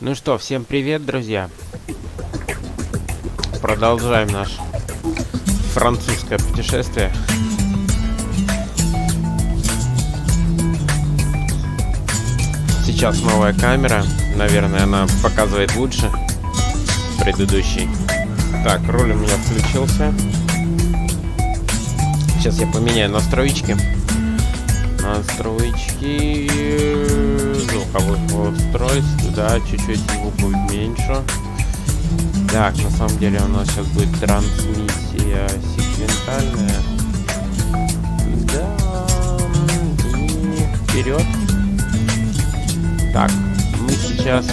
Ну что, всем привет, друзья. Продолжаем наше французское путешествие. Сейчас новая камера. Наверное, она показывает лучше предыдущей. Так, руль у меня включился. Сейчас я поменяю настройки. Настройки звуковых устройств. Да, чуть-чуть звук уменьшу. Так, на самом деле у нас сейчас будет трансмиссия секвентальная. Да, и вперед. Так, мы сейчас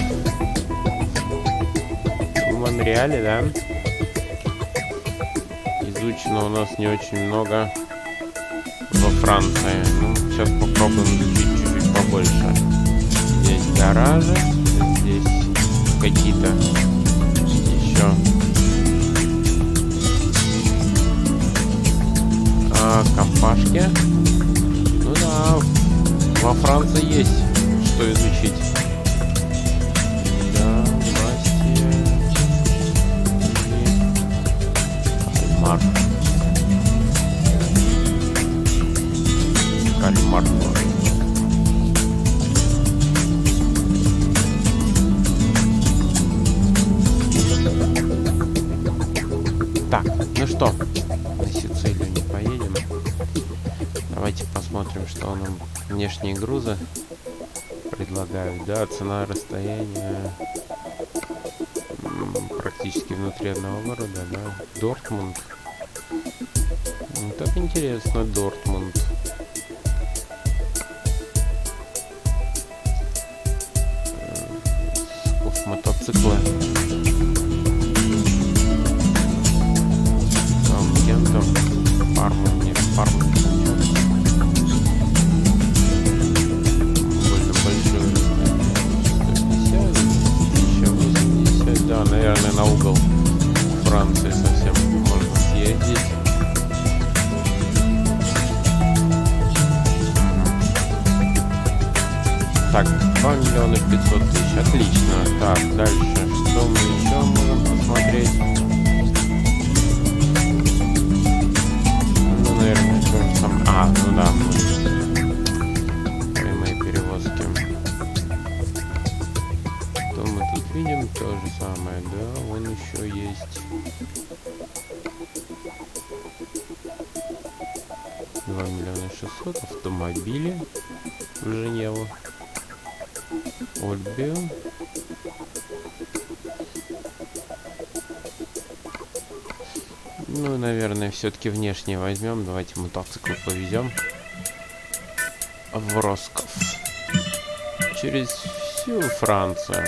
в Монреале, да? Изучено у нас не очень много во Франции. Ну, сейчас попробуем изучить чуть-чуть побольше. Здесь гаражи, здесь какие-то еще компашки. Ну да, во Франции есть что изучить. Да, власти и кальмар. Кальмар. Так, ну что, на Сицилию не поедем. Давайте посмотрим, что нам внешние грузы предлагают. Да, цена расстояния практически внутри одного города, да. Дортмунд. Ну, так интересно, Дортмунд. Мотоциклы. Парма, нет, Парма. Больно большой. 150, еще 80. Да, наверное, на угол Франции совсем можно съездить. Так, 2 миллиона 500 тысяч. Отлично. Так, дальше. Что мы еще можем посмотреть? Наверное, то же самое. Ну да, прямые перевозки. Что мы тут видим? То же самое, да, вон еще есть 2 миллиона 600 автомобили в Женеву. Ольбе. Ну, наверное, все-таки внешне возьмем. Давайте мотоцикл повезем в Росков. Через всю Францию.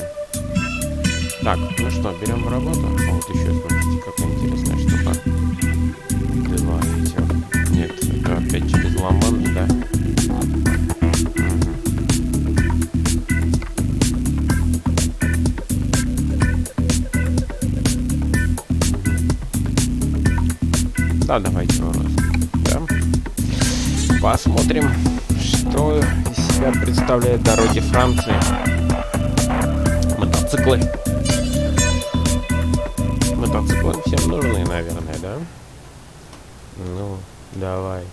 Так, ну что, берем в работу. Вот еще, смотрите, какая интересная штука. Давайте. Нет, это опять через Ла-Манш, да? Да, давайте да. Посмотрим, что из себя представляют дороги Франции. Мотоциклы. Мотоциклы всем нужны, наверное, да? Ну, давай.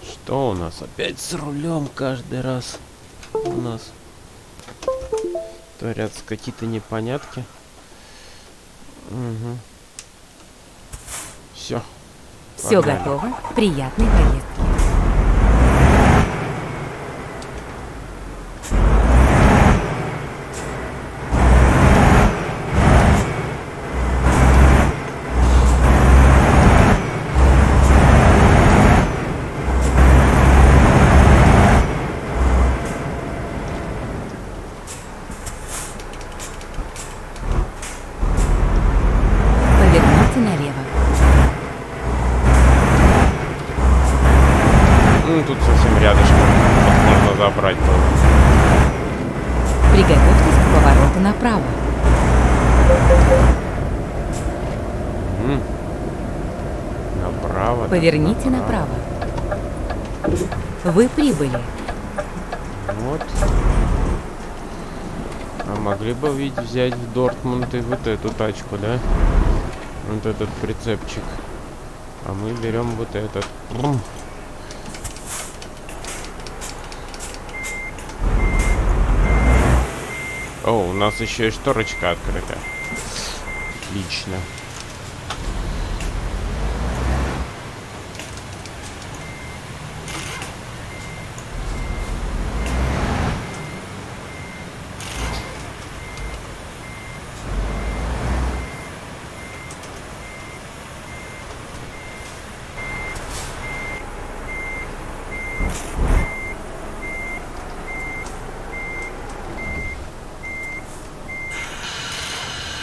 Что у нас опять с рулем каждый раз? У нас творятся какие-то непонятки. Угу. Все. Все готово. Приятной поездки. Поверните налево. Ну, тут совсем рядышком. Вот можно забрать тоже. Приготовьтесь к повороту направо. Направо. Поверните направо. Вы прибыли. Вот. А могли бы ведь взять в Дортмунд и вот эту тачку, да? Вот этот прицепчик. А мы берем вот этот. О, у нас еще и шторочка открыта. Отлично.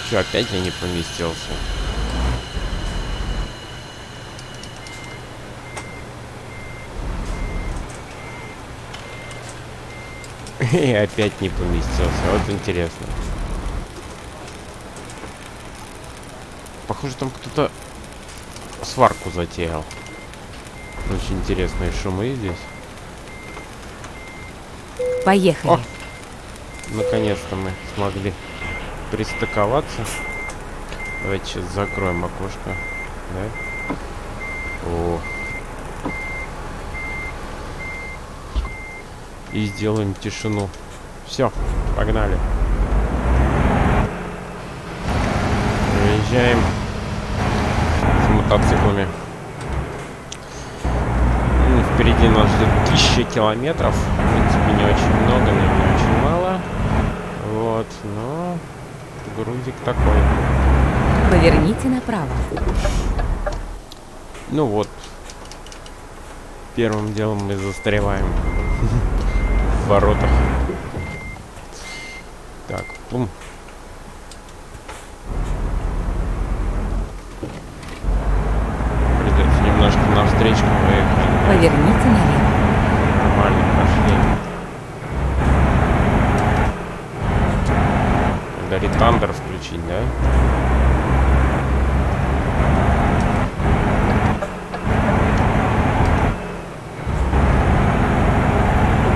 Че, опять я не поместился? И опять не поместился. Вот интересно. Похоже, там кто-то сварку затеял. Очень интересные шумы здесь. Поехали. О! Наконец-то мы смогли пристыковаться. Давайте сейчас закроем окошко. Да? О. И сделаем тишину. Все, погнали. Выезжаем с мотоциклами. Впереди нас ждет 1000 километров. В принципе, не очень много, но не очень мало. Вот, но грузик такой. Поверните направо. Ну вот. Первым делом мы застреваем в воротах. Так, пум. Придется немножко навстречу выехать. Поверните налево. Нормально пошли. Надо ретандер включить, да?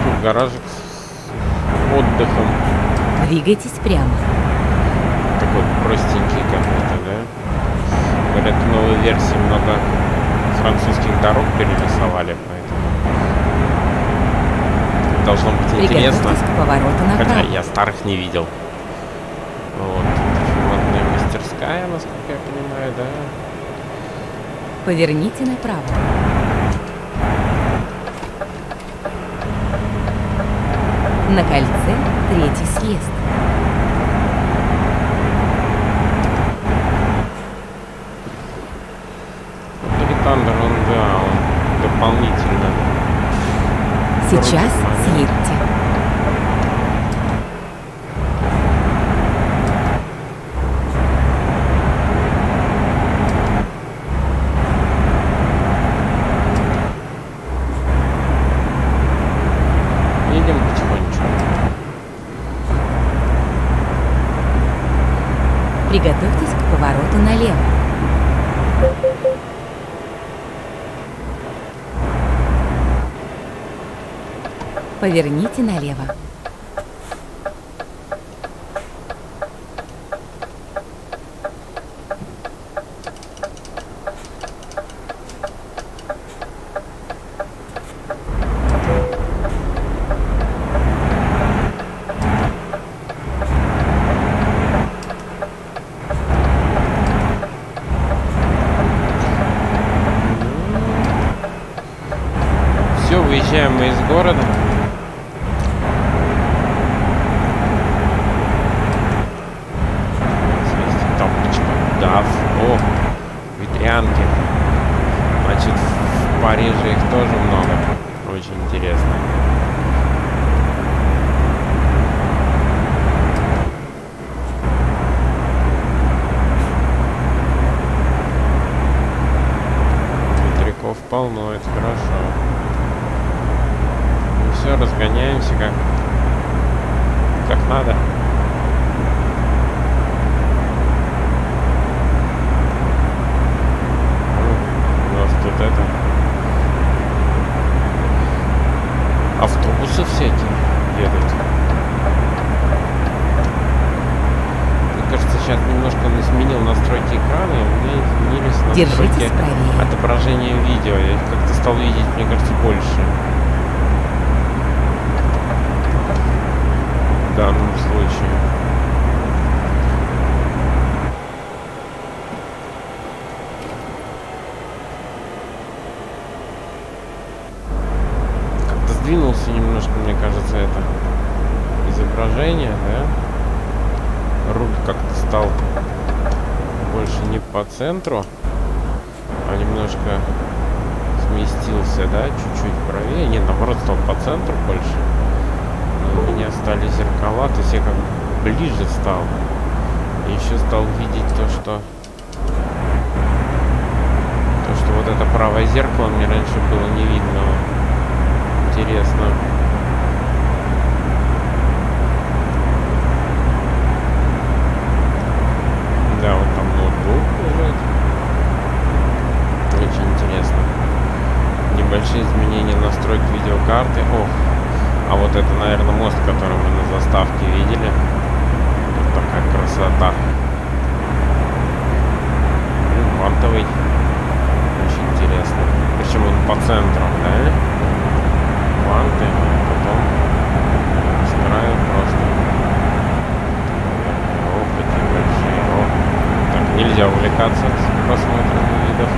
Тут гаражик с отдыхом. Двигайтесь прямо. Такой простенький какой-то, да? Говорят, в новой версии много французских дорог перерисовали, поэтому должно быть интересно. Приготовьтесь к повороту направо. Хотя я старых не видел. Вот. Ремонтная мастерская, насколько я понимаю, да? Поверните направо. На кольце 3-й съезд. Ретандер, он, да, он дополнительно. Сейчас Короче, съедьте. Едем потихонечку. Приготовьтесь к повороту налево. Поверните налево. Все, выезжаем мы из города. Да, о, ветрянки. Значит, в Париже их тоже много. Очень интересно. Ветряков полно, это хорошо. Ну все, разгоняемся как надо. Тут это автобусы всякие едут. кажется, сейчас немножко сменил настройки экрана, и у меня изменились настройки Держитесь правее. отображения видео. Я их как-то стал видеть, мне кажется, больше. В данном случае. Как-то сдвинулся немножко, мне кажется, это изображение, да? Руль как-то стал больше не по центру, а немножко сместился, да, чуть-чуть правее. Не, наоборот, стал по центру больше. У меня стали зеркала, то есть я как ближе стал. И еще стал видеть то, что вот это правое зеркало мне раньше было не видно. Интересно. Да, вот там ноутбук лежит. Очень интересно. Небольшие изменения настройки видеокарты. Ох. А вот это, наверное, мост, который мы на заставке видели. Вот такая красота. Вантовый. Очень интересно. Причем он по центру, да? Ванты. Потом устраивают просто. О, какие большие. О. Так, нельзя увлекаться с просмотром видов.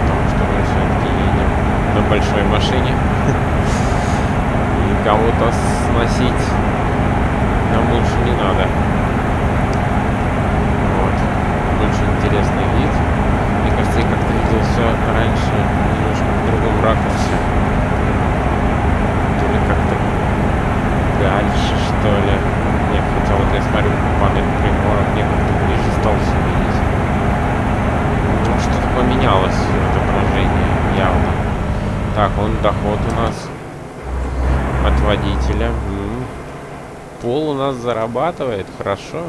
Потому что мы все-таки едем на большой машине. Кого-то сносить нам лучше не надо. Вот. Очень интересный вид. Мне кажется, я как-то видел все раньше немножко в другом ракурсе. То ли как-то дальше, что ли. Нет, хотя вот я смотрю панель приборов, мне как-то ближе стал все видеть. Ну, что-то поменялось в отображении явно. Так, он доход у нас от водителя. Пол у нас зарабатывает, хорошо.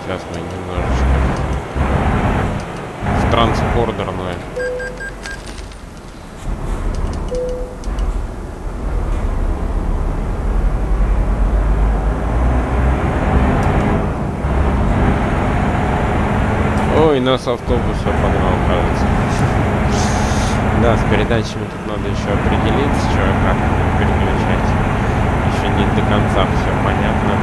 Сейчас мы немножечко в транспортерную. Ой, нас автобус погнал, кажется. Да, с передачами тут надо еще определиться, что и как переключать. Еще не до конца все понятно.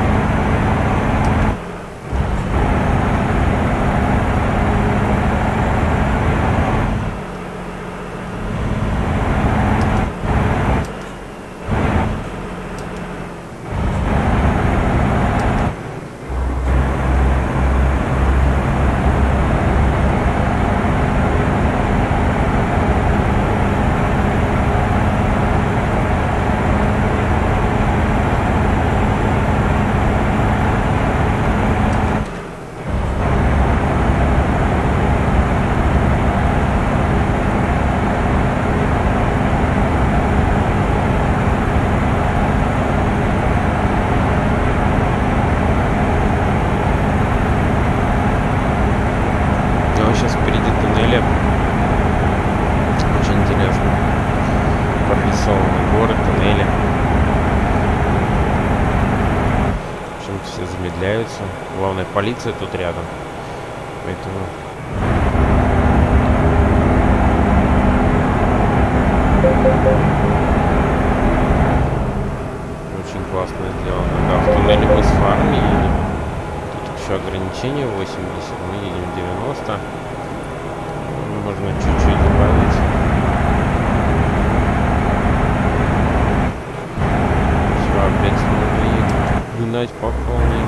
Сейчас впереди туннели. Очень интересно. Прорисованный город, туннели. Почему-то все замедляются. Главное, полиция тут рядом. Поэтому... Очень классно сделано. Да, в туннеле мы с фарами едем. Тут еще ограничение 80, мы едем 90. Можно чуть-чуть добавить. Все, опять можно гнать по полной.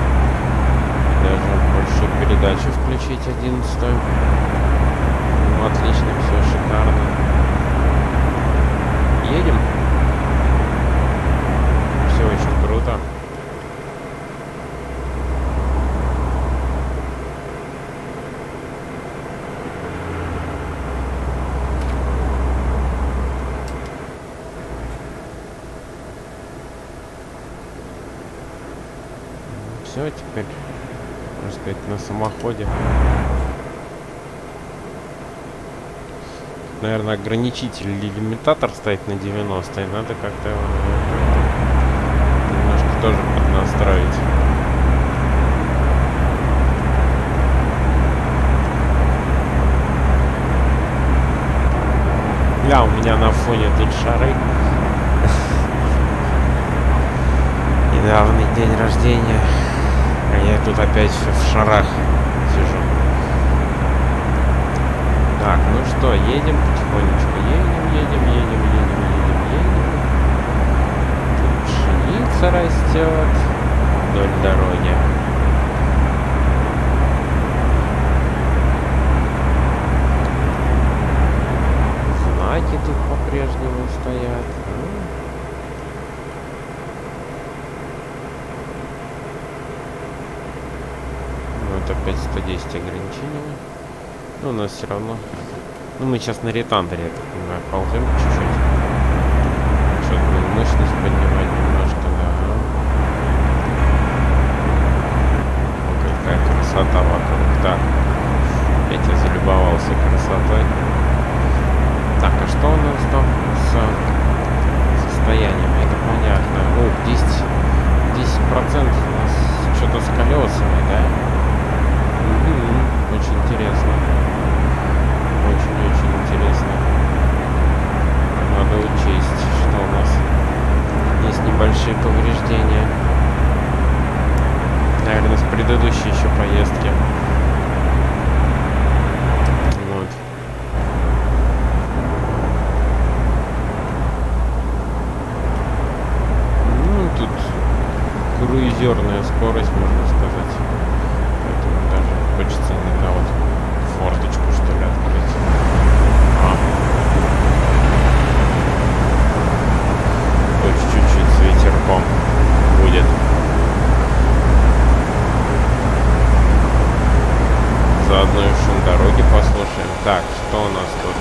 Даже больше передачи включить 11-ю. Ну, отлично, все шикарно. Едем. Все очень круто. Все, теперь, можно сказать, на самоходе. наверное, ограничитель или лимитатор стоит на 90, и надо как-то его, немножко тоже поднастроить. Да, у меня на фоне тут шары. Недавний день рождения. А я тут опять все в шарах сижу. Так, ну что, едем потихонечку. Едем. Тут пшеница растет вдоль дороги. Знаки тут по-прежнему стоят. Вот опять 110 ограничений. Но у нас все равно... Ну, мы сейчас на ретандере, я так понимаю, ползем чуть-чуть. Сейчас будем мощность поднимать немножко, да. О, какая красота вокруг. Так. Я залюбовался красотой. Так, а что у нас там с состоянием? Это понятно. О, 10% у нас что-то с колесами, да? Очень интересно. Очень-очень интересно. Надо учесть, что у нас есть небольшие повреждения. Наверное, с предыдущей еще поездки. Вот. Ну, тут круизерная скорость, можно сказать. Поэтому даже хочется иногда вот форточку, что ли, открыть. Хоть чуть-чуть с ветерком будет. Заодно и шум дороги послушаем. Так, что у нас тут?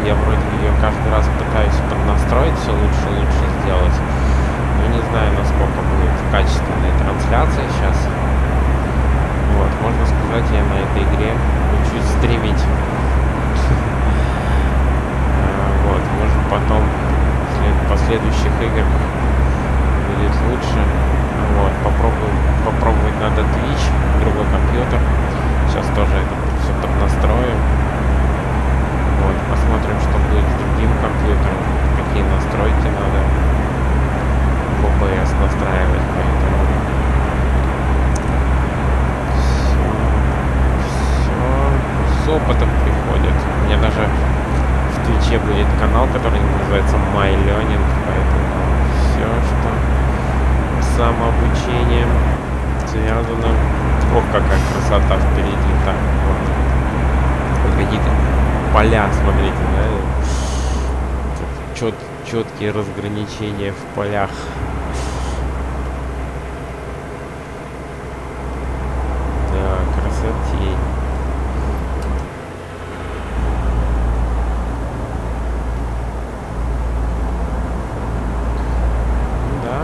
Я вроде ее каждый раз пытаюсь поднастроить, все лучше и лучше сделать. Но не знаю, насколько будет качественная трансляция сейчас. Вот, можно сказать, я на этой игре учусь стримить. Вот, может потом в последующих играх будет лучше. Вот, попробовать надо Twitch, другой компьютер. Сейчас тоже это все поднастрою. Вот, посмотрим, что будет с другим компьютером, какие настройки надо в OBS настраивать, поэтому все с опытом приходит. У меня даже в Твиче будет канал, который называется My Learning, поэтому все, что с самообучением связано. Ох, какая красота впереди, так вот какие-то поля, смотрите, да? Четкие разграничения в полях. Да, красотень. Да,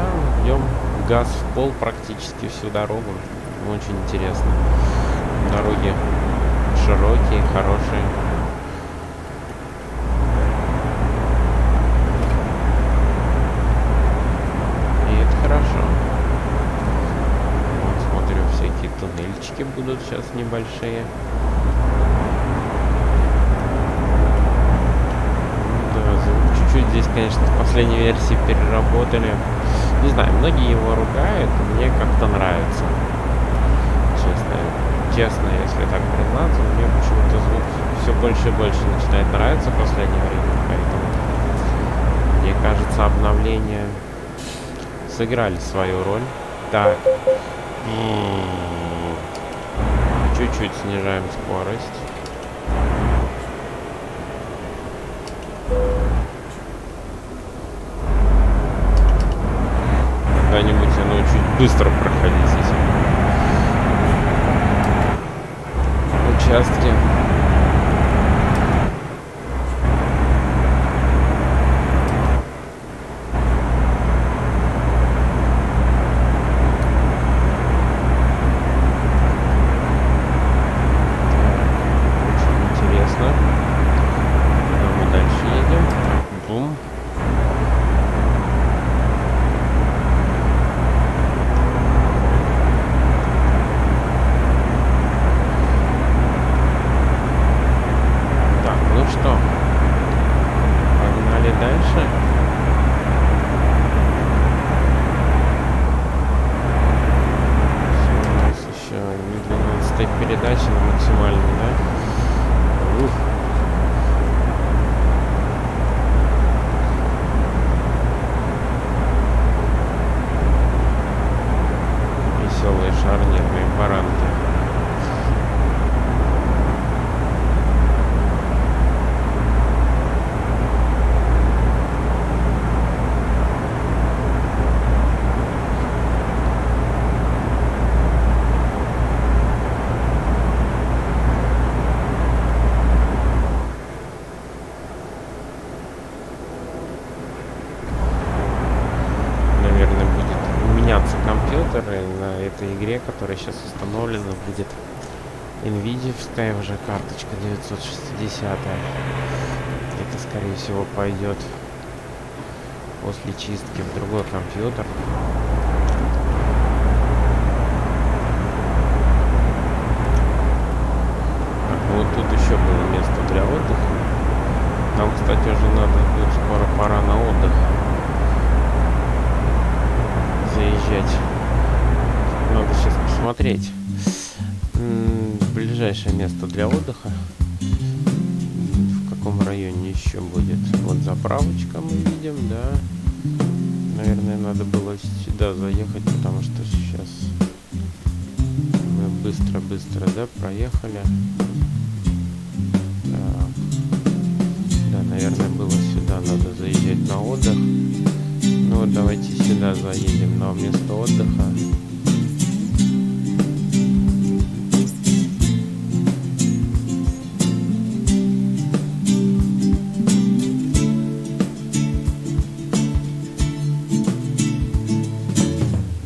идем газ в пол практически всю дорогу. Очень интересно. Дороги широкие, хорошие. И это хорошо. Вот смотрю, всякие туннельчики будут сейчас небольшие. Да, звук чуть-чуть здесь, конечно, в последней версии переработали. Не знаю, многие его ругают, мне как-то нравится. Честно, если так признаться, мне почему-то звук все больше и больше начинает нравиться в последнее время, поэтому мне кажется, обновления сыграли свою роль. Так, чуть-чуть снижаем скорость. Когда-нибудь я научусь быстро проходить здесь участки. Очень интересно. Куда мы дальше едем? Бум. Что? Погнали дальше. Все, у нас еще не 12-я передача на максимальной, да? Ух. Веселые шарнирные баранки. Компьютеры на этой игре, которая сейчас установлена, будет NVIDIA-вская уже карточка 960. Это, скорее всего, пойдет после чистки в другой компьютер. Так, ну вот тут еще было место для отдыха. Нам, кстати, уже надо будет скоро пора на отдых заезжать. Надо сейчас посмотреть ближайшее место для отдыха. В каком районе еще будет? Вот заправочка мы видим, да. Наверное, надо было сюда заехать, потому что сейчас мы быстро, да, проехали. Так. Да, наверное, было сюда надо заезжать на отдых. Ну вот давайте сюда заедем на место отдыха.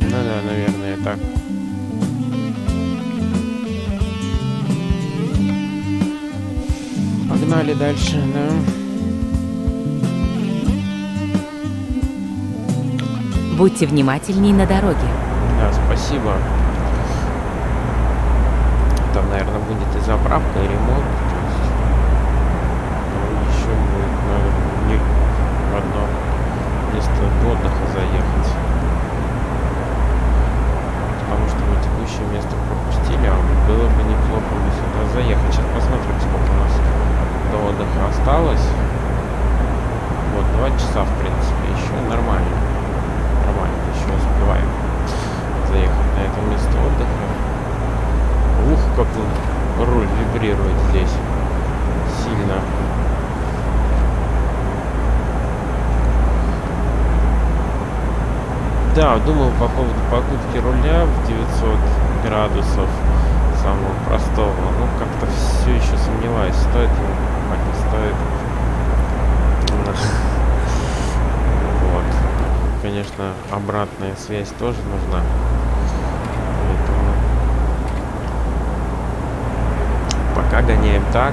Ну да, наверное, так. Погнали дальше, да. Будьте внимательней на дороге. Да, спасибо. Там, наверное, будет и заправка, и ремонт. То есть, еще будет, наверное, не в одно место отдыха заехать. Потому что мы текущее место пропустили, а было бы неплохо бы сюда заехать. Сейчас посмотрим, сколько у нас до отдыха осталось. Вот, 2 часа, в принципе, еще нормально. Еще успеваем заехать на это место отдыха. Ух, как руль вибрирует здесь сильно. Да, думал по поводу покупки руля в 900 градусов самого простого. Ну, как-то все еще сомневаюсь, стоит его покупать, не стоит. Вот. Конечно, обратная связь тоже нужна. Поэтому пока гоняем так.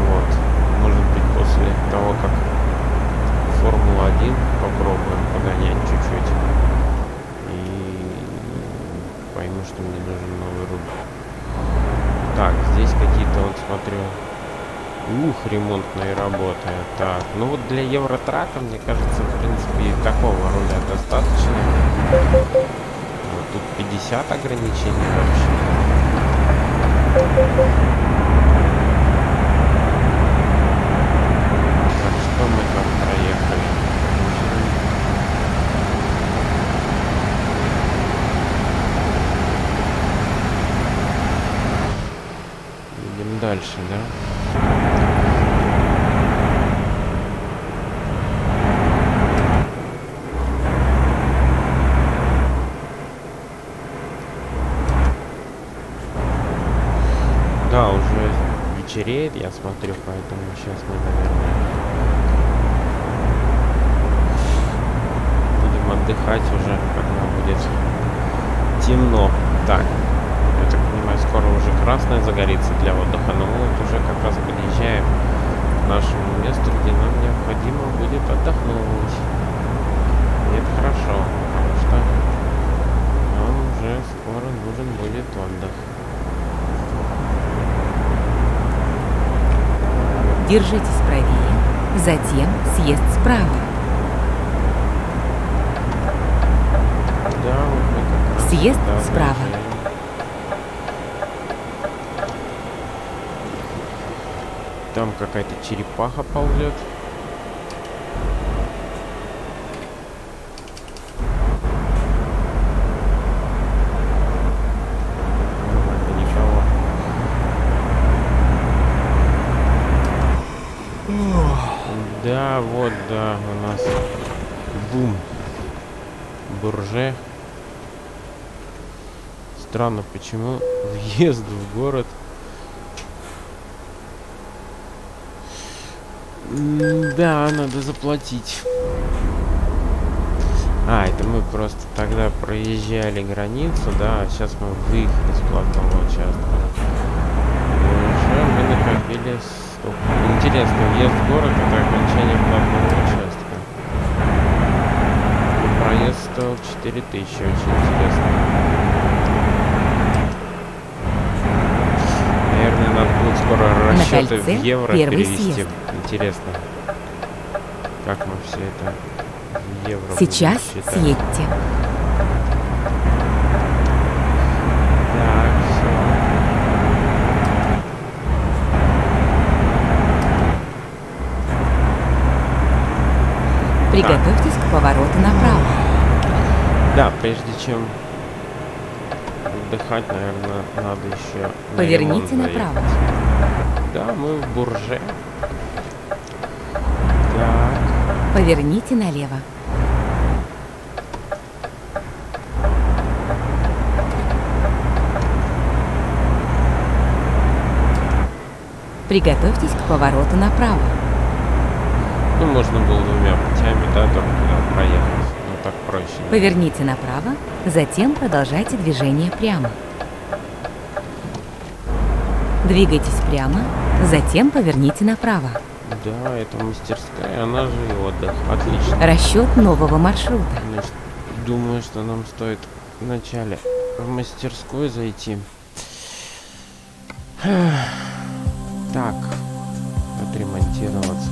Вот. Может быть, после того, как Формулу-1 попробуем погонять чуть-чуть. И пойму, что мне нужен новый руль. Так, здесь какие-то, вот смотрю, ремонтные работы. Так, ну вот для Евротрака, мне кажется, в принципе, и такого руля достаточно. Вот тут 50 ограничений вообще. Так, что мы там проехали? Идем дальше, да? Да, уже вечереет, я смотрю, поэтому сейчас мы, наверное, будем отдыхать уже, когда будет темно. Так, я так понимаю, скоро уже красное загорится для отдыха, но мы вот уже как раз подъезжаем к нашему месту, где нам необходимо будет отдохнуть. И это хорошо, потому что нам уже скоро нужен будет отдых. Держитесь правее, затем съезд справа. Да, вот мы как раз Съезд сюда справа. выезжаем. Там какая-то черепаха ползет. Нормально, никого. Да, вот, да, у нас бум. Бурже. Странно, почему въезд в город. Да, надо заплатить. А, это мы просто тогда проезжали границу, да, а сейчас мы выехали с платного участка. И уже мы накопили 100. Интересно, въезд в город — это окончание платного участка. Проезд стоил 4000, очень интересно. Наверное, надо будет скоро расчеты в евро перевести. съезд. Интересно, как мы все это в евро Сейчас будем считать. съедьте. Так, все. Приготовьтесь к повороту направо. Да, прежде чем отдыхать, наверное, надо еще на Поверните ремонт направо. заехать. Да, мы в Бурже. Так, Поверните налево. Приготовьтесь к повороту направо. ну можно было двумя путями, да, только туда проехать. Ну так проще. Поверните направо, затем продолжайте движение прямо. Двигайтесь прямо, затем поверните направо. Да, это мастерская, она же и отдых. Отлично. Расчет нового маршрута. Значит, думаю, что нам стоит вначале в мастерскую зайти. Так, отремонтироваться.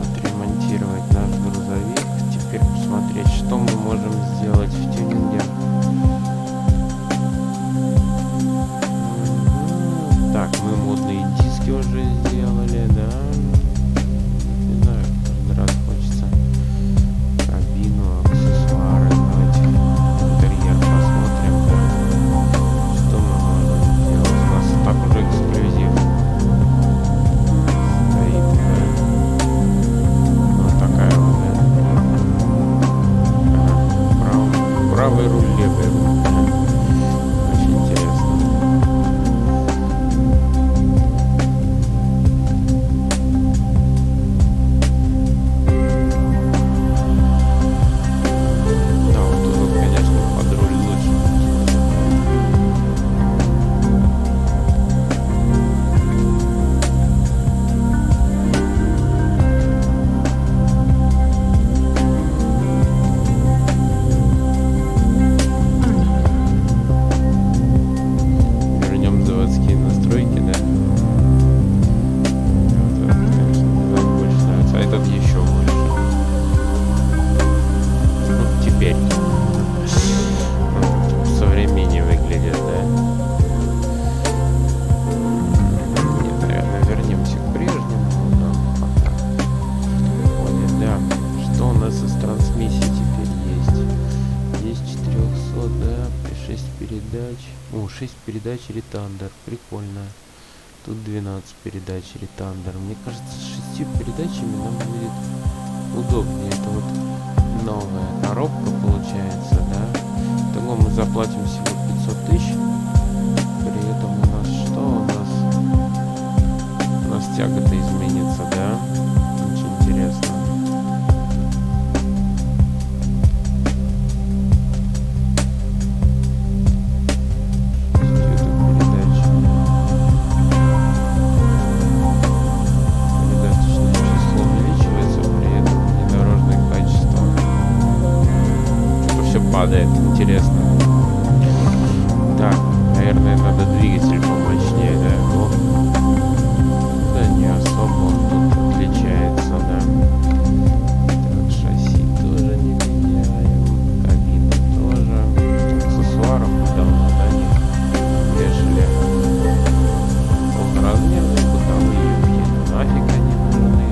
Отремонтировать наш грузовик. Теперь посмотреть, что мы можем сделать в тюнинге. Так, мы модные диски уже сделали, да? Не знаю, каждый раз хочется кабину, аксессуары. Давайте интерьер посмотрим. Что мы можем сделать? У нас так уже эксклюзив стоит, да? Вот такая вот, да? Правый руль, левый руль. Очень интересно. Да, вот тут, вот, конечно, под руль лучше. 300, да, 6 передач. О, 6 передач ретандер, прикольно. Тут 12 передач ретандер. Мне кажется, с 6 передачами нам будет удобнее. Это вот новая коробка получается, да. Того мы заплатим всего 500 тысяч. При этом у нас что? У нас тяга-то изменится, да? Очень интересно. Падает, интересно. Так, наверное, надо двигатель помощнее, да? Но... да не особо он тут отличается, да. Так, шасси тоже не меняем, кабина тоже. Аксессуаров давно, да, не вешали. Полноразмерные бытовые юбки, нафиг они нужны.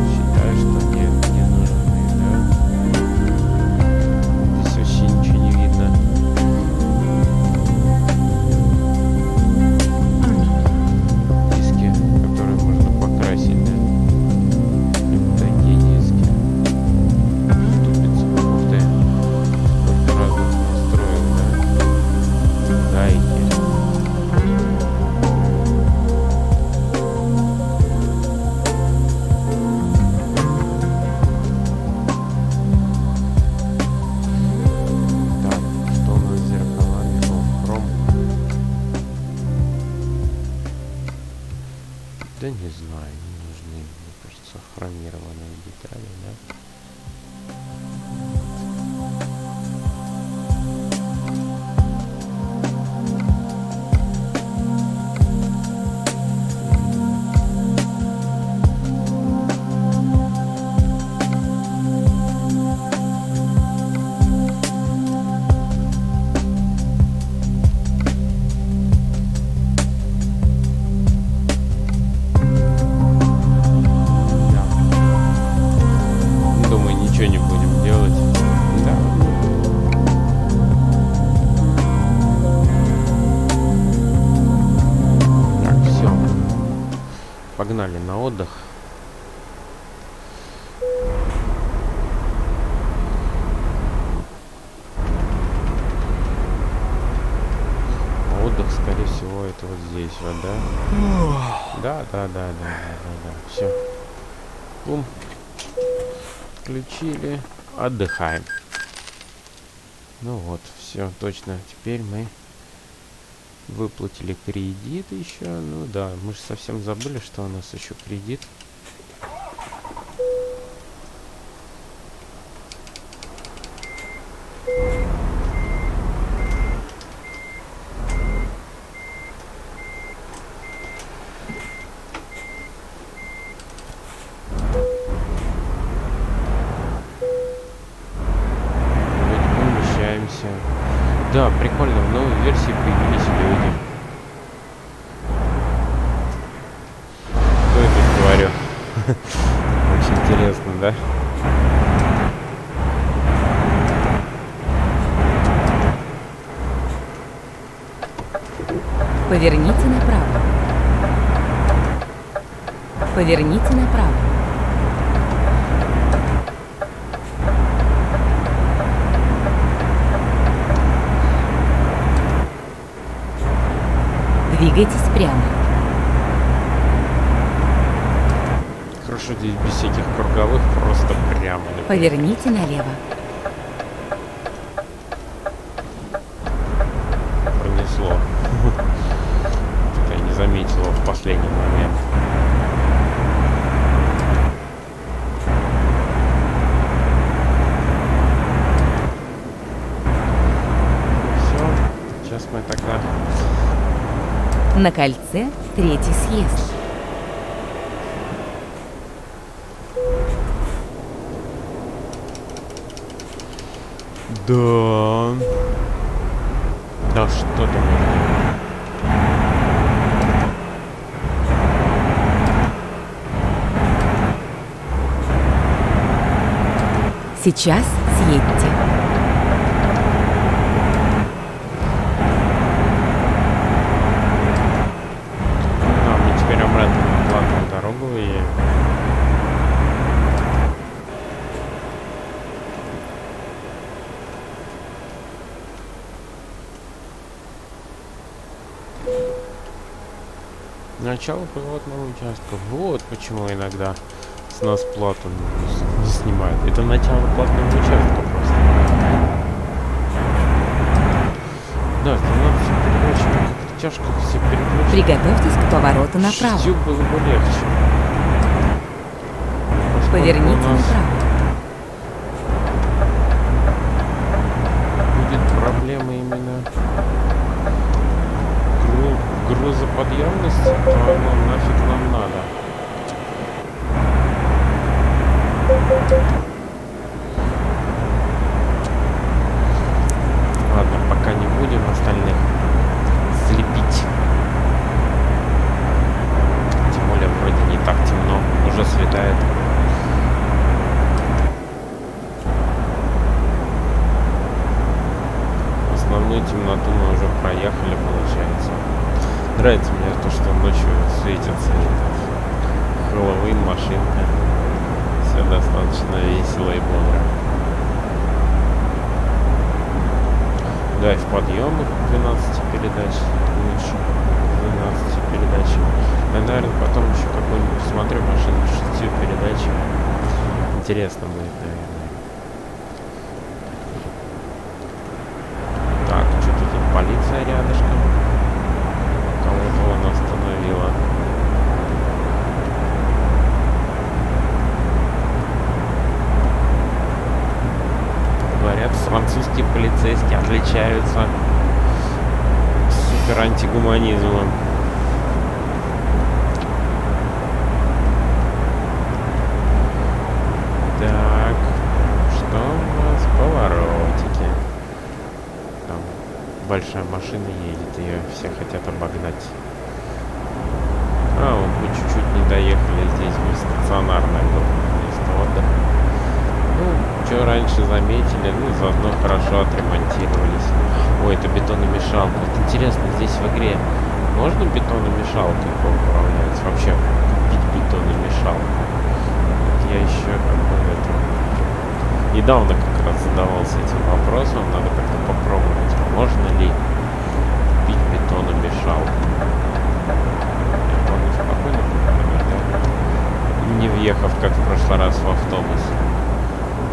Считаю, что нет, не нужны, да. Вообще ничего не видно. Диски, которые можно покрасить, да? Либо такие диски. Ступицы. Ух ты. Сколько разных настроек, да? Гайки. Да не знаю, не нужны, мне кажется, хромированные детали, да? Погнали на отдых. Отдых, скорее всего, это вот здесь вот, да? Да. Все. Бум. Включили. Отдыхаем. Ну вот, все, точно. Теперь мы выплатили кредит еще. Ну да, мы же совсем забыли, что у нас еще кредит. Да, прикольно, в новой версии появились люди. Что я тут говорю? Очень интересно, да? Поверните направо. Поверните направо. Двигайтесь прямо. Хорошо, здесь без всяких круговых, просто прямо. Поверните налево. Пронесло. Я не заметил его в последний момент. Все, сейчас мы тогда... На кольце 3-й съезд. Да. Да что там? Сейчас съедьте. Начало пилотного участка. Вот почему иногда с нас плату не снимают. Это начало платного участка просто. Да, это надо все переключить. Как-то тяжко все переключить. Приготовьтесь к повороту направо. Шестью было бы легче. Поскольку Поверните у нас направо. будет проблема именно грузоподъемности, то оно нафиг нам надо. Ладно, пока не будем остальных слепить. Тем более вроде не так темно, уже светает. Основную темноту мы уже проехали, получается. Нравится мне то, что ночью светится Хэллоуин, машинка. Все достаточно весело и бодро. Да, и в подъемах 12 передач лучше. 12 передач. Я, наверное, потом еще какую-нибудь посмотрю машину с 6 передачами. Интересно будет, наверное. Так, что-то тут полиция рядышком. Кого-то он остановила. Говорят, французские полицейские отличаются супер антигуманизмом. Так, что у нас? Поворотики. Там большая машина едет, ее все хотят обогнать. А, вот мы чуть-чуть не доехали, здесь мы стационарное было место отдыха. Ну, что раньше заметили, ну, заодно хорошо отремонтировались. Ой, это бетономешалка. Вот интересно, здесь в игре можно бетономешалкой управлять? Вообще купить бетономешалку? Я еще как бы это... Недавно как раз задавался этим вопросом, надо как-то попробовать, можно ли купить бетономешалку. Я помню, спокойно попробовать, да? Не въехав, как в прошлый раз, в автобус.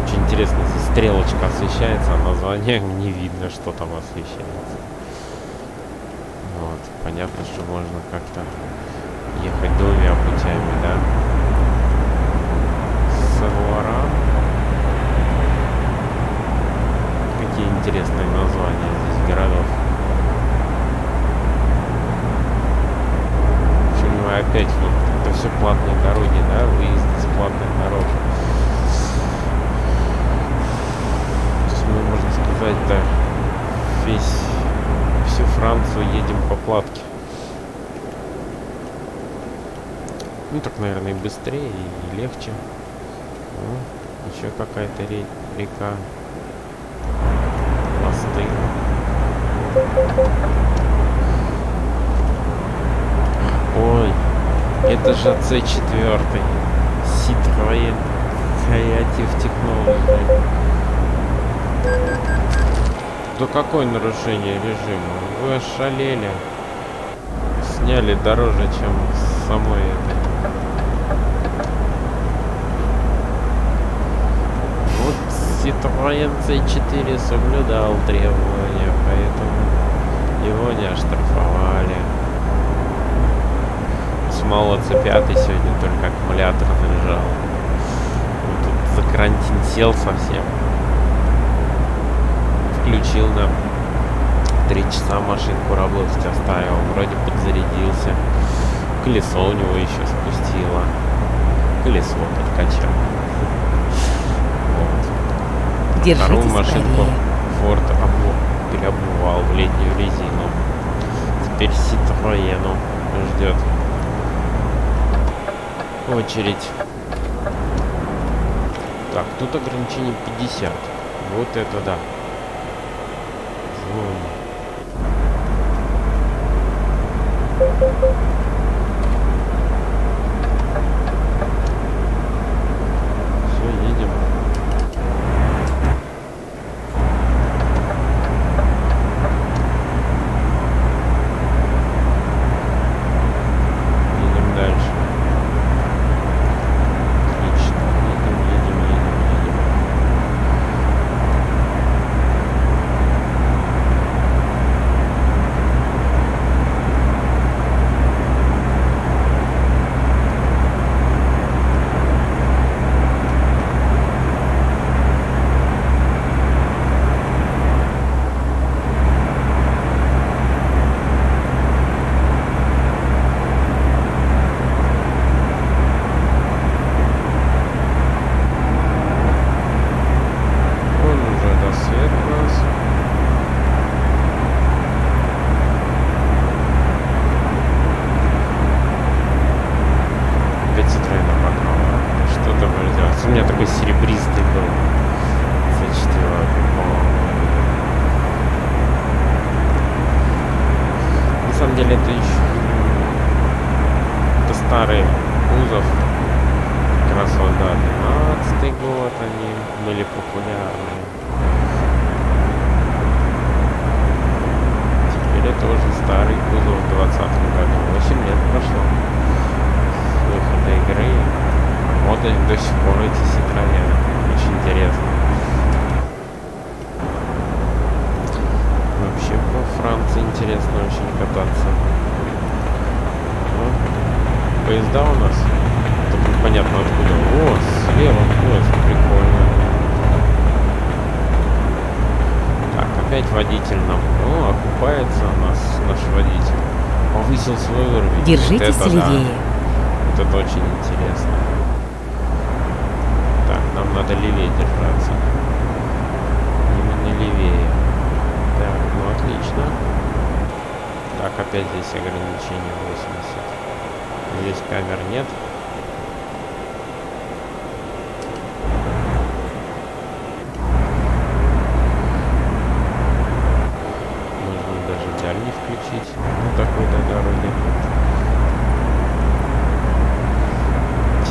Очень интересно, здесь стрелочка освещается, а название не видно, что там освещается. Вот, понятно, что можно как-то ехать двумя путями, да? Савуара. Какие интересные названия здесь городов. В общем, мы опять вот, это все платные дороги, да? Выезд с платной дороги. Мы, можно сказать, да, всю Францию едем по платке. Ну, так, наверное, и быстрее, и легче. О, еще какая-то река. Мосты. Ой, это же C4. Citroën Creative Technology. Да какое нарушение режима? Вы ошалели. Сняли дороже, чем самой этой. Вот Citroën C4 соблюдал требования, поэтому его не оштрафовали. Смола C5 сегодня только аккумулятор заряжал. Он тут за карантин сел совсем. Включил на 3 часа, машинку работать оставил. Вроде подзарядился. Колесо у него еще спустило. Колесо подкачал. Вот. Вторую Держитесь машинку правее. Ford переобувал в летнюю резину. Теперь Citroën ждет очередь. Так, тут ограничение 50. Вот это да. Все, едем. до сих пор эти Citroёны. Очень интересно. Вообще по Франции интересно очень кататься. Поезда у нас. Только непонятно откуда. О, слева поезд. Прикольно. Так, опять водитель нам. О, окупается у нас наш водитель. Повысил свой уровень. Держитесь вот это, левее. да. Вот это очень интересно. Так, нам надо левее держаться. Именно левее. Так, ну отлично. Так, опять здесь ограничение 80. Здесь камер нет. Можно даже дальний включить на такой-то дороге.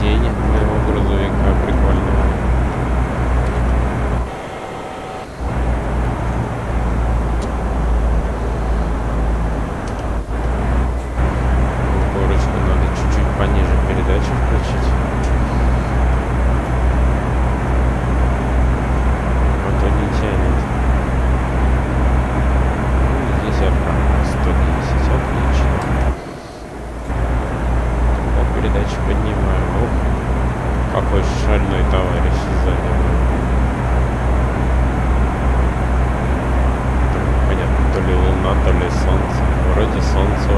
Тень моего грузовика прикольная. Горочку надо чуть-чуть пониже передачи включить. А то не тянет. Ну, здесь охрана 110. Отлично. Тогда передачи поднимаем. Ух, какой шальной товарищ сзади. Понятно, то ли луна, то ли солнце. Вроде солнце.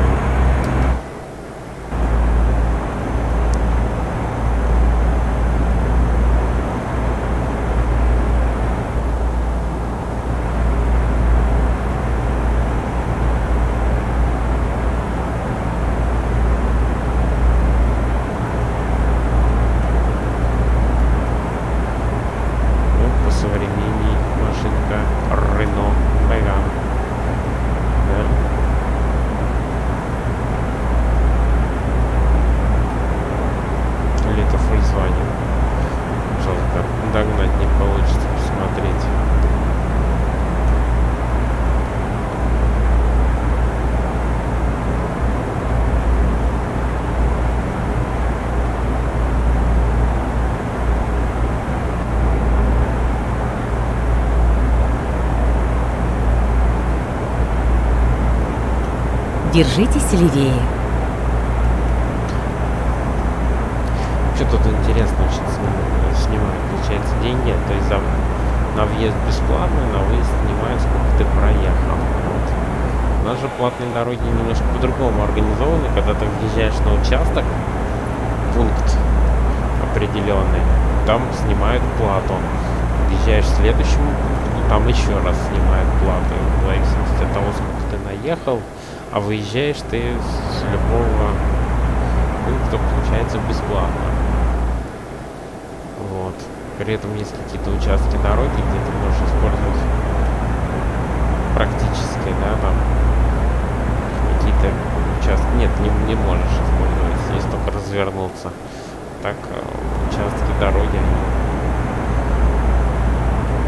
Современней машинка Renault Megane. Да? Или это Volkswagen? Жалко, догнать не получится, посмотреть. Держитесь левее. Что тут интересно очень снимают, получается, деньги. То есть на въезд бесплатно, на выезд снимают, сколько ты проехал. Вот. У нас же платные дороги немножко по-другому организованы. Когда ты въезжаешь на участок, пункт определенный, там снимают плату. Въезжаешь к следующему пункту, там еще раз снимают плату. В зависимости от того, сколько ты наехал, а выезжаешь ты с любого пункта, получается, бесплатно. Вот. При этом есть какие-то участки дороги, где ты можешь использовать практически, да, там какие-то участки. Нет, не можешь использовать, если только развернуться. Так, участки дороги, они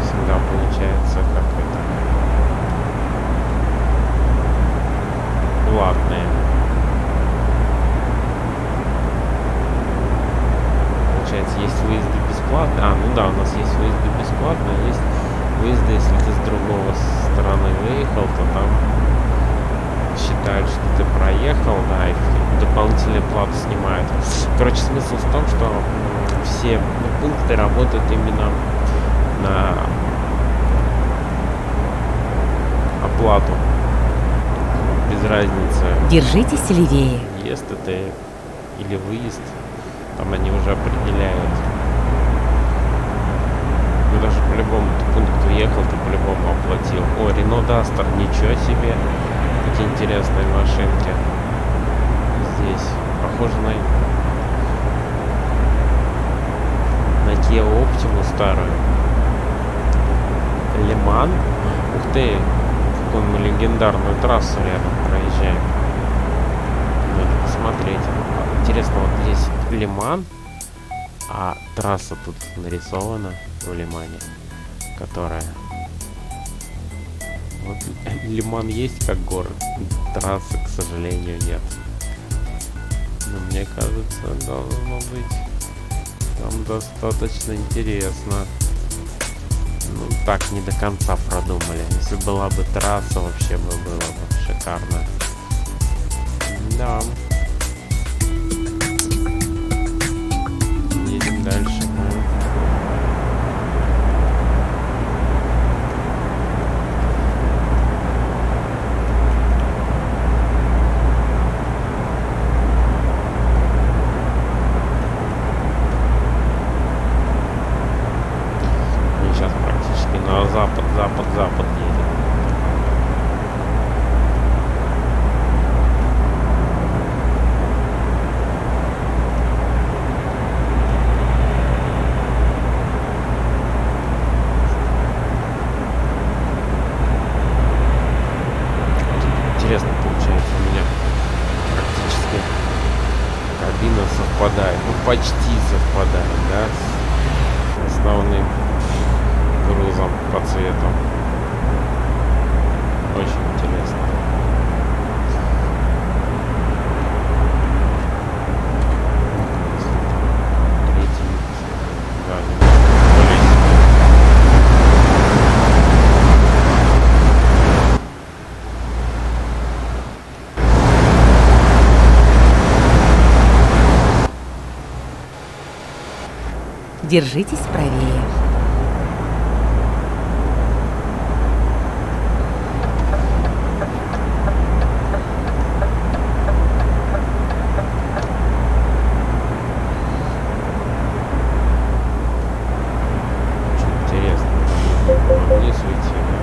всегда получается как это платные. Получается, есть выезды бесплатные. Ну да, у нас есть выезды бесплатные, есть выезды, если ты с другого стороны выехал, то там считают, что ты проехал, да, и дополнительную плату снимают. Короче, смысл в том, что все пункты работают именно на оплату. Без разницы. Держитесь левее. Въезд это или выезд. Там они уже определяют. Ну даже по-любому ты пункт уехал, ты по-любому оплатил. О, Renault Duster, ничего себе. Какие интересные машинки. Здесь похоже на Kia Optima старую. Лиман. Ух ты, какую мы легендарную трассу рядом проезжаем. Надо посмотреть. Интересно, вот здесь Лиман, а трасса тут нарисована в Лимане, которая... Вот Лиман есть как город, трассы, к сожалению, нет. Но мне кажется, должно быть. Там достаточно интересно. Ну, так не до конца продумали. Если была бы трасса, вообще бы было бы шикарно. Да. Едем дальше. Сейчас практически на запад едем. Интересно получается у меня практически кабина совпадает. Ну почти совпадает, да, с основным грузом по цвету. Очень интересно. Третий. Да, более Держитесь правее. очень интересно. Вниз уйти, да?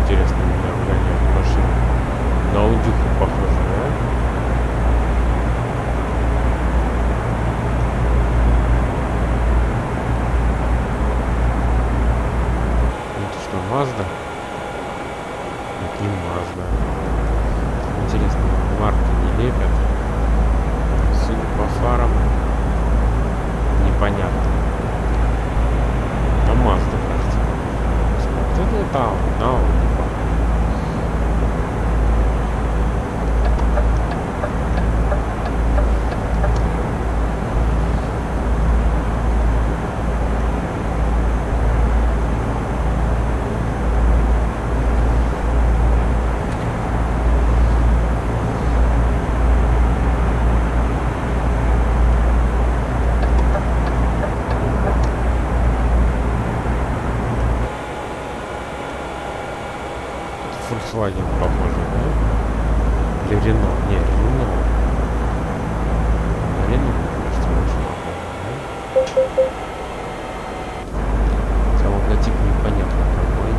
Интересно, меня вгоняет машина. На Аудюху похоже, да? Это что, Мазда? Это не Мазда. Интересно, марки не лепят. Судя по фарам, непонятно. А Мазда, кажется. Вот это там, Volkswagen похоже, да? Или Рено? Не, Рено. На Рено, кажется, очень похоже, да? Хотя логотип непонятно какой.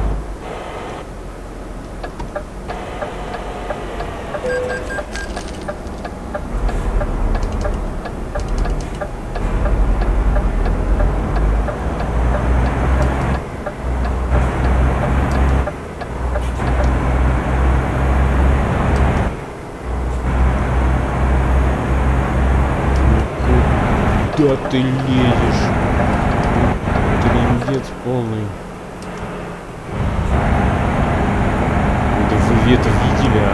Куда ты лезешь? Трындец полный. Да вы это видели, а?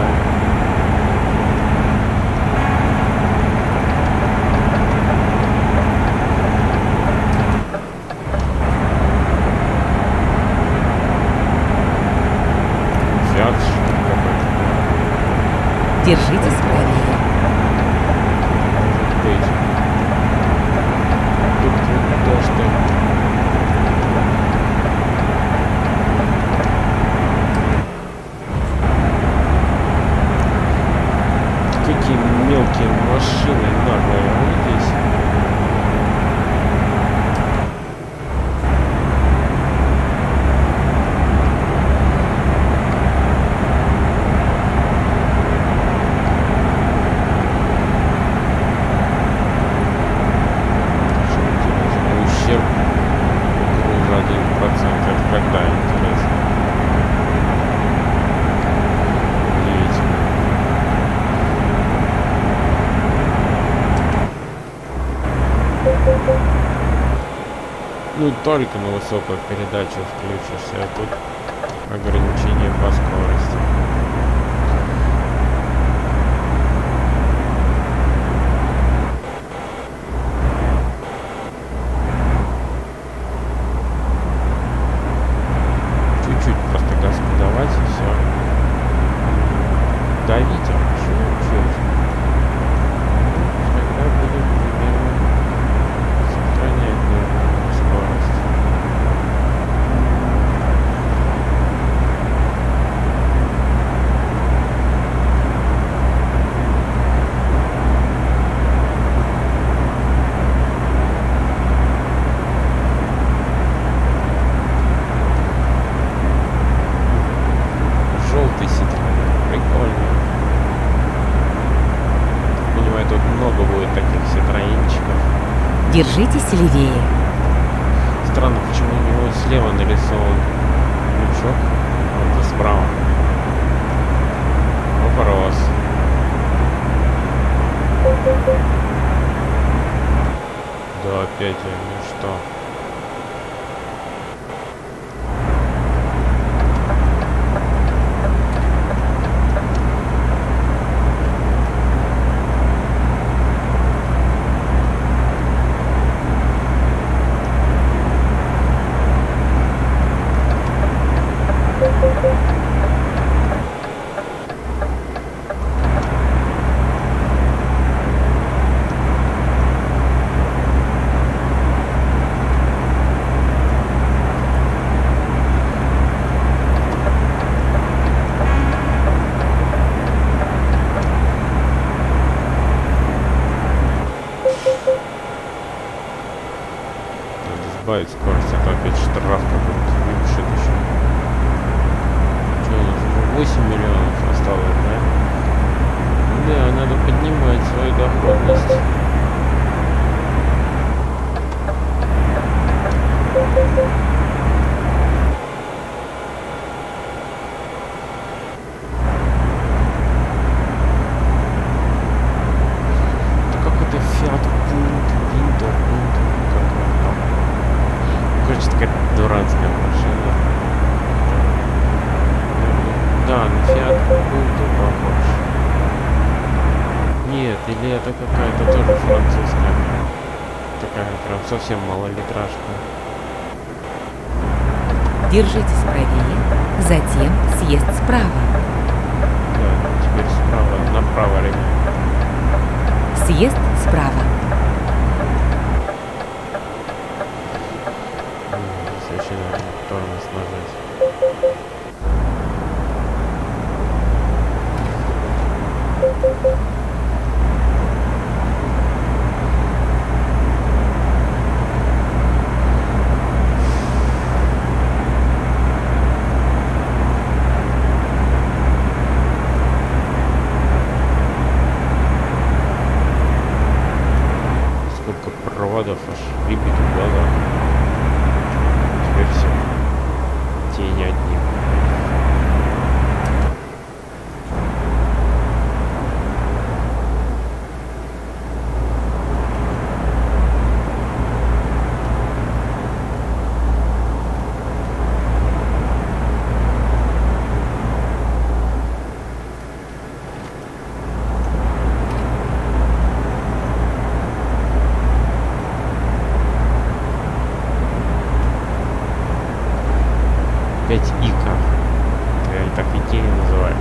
Фиат, что ли, какой-то? Держитесь правее. Может быть. Тут то, что... Какие мелкие машины наглые, а здесь Ну, только на высокую передачу включишься, а тут ограничение по скорости. Чуть-чуть просто газ подавать и все. Давите, чуть-чуть. Тогда будет примерно сохранять нужную скорость. Желтый Citroёn, прикольно. Понимаю, тут много будет таких Citroёнчиков. Держитесь левее. Странно, почему у него слева нарисован лючок, а это справа. Вопрос. Да опять я, ну что? Сбавить скорость, а то опять штраф какой-то выпишет еще. Что, у нас уже 8 миллионов осталось, да? Да, надо поднимать свою доходность. Это какой-то Fiat Punto, как он там. Короче, такая дурацкая машина. Да, на Fiat Punto похож. Нет, или это какая-то тоже французская. Такая прям совсем малолитражка. Держитесь правее, затем съезд справа. Да, теперь справа, направо, ребят. Съезд справа. Здесь вообще надо тормоз нажать. Сколько проводов аж рябит в глазах. Теперь все. Тени одни. Опять Ика. Они так Икею называют.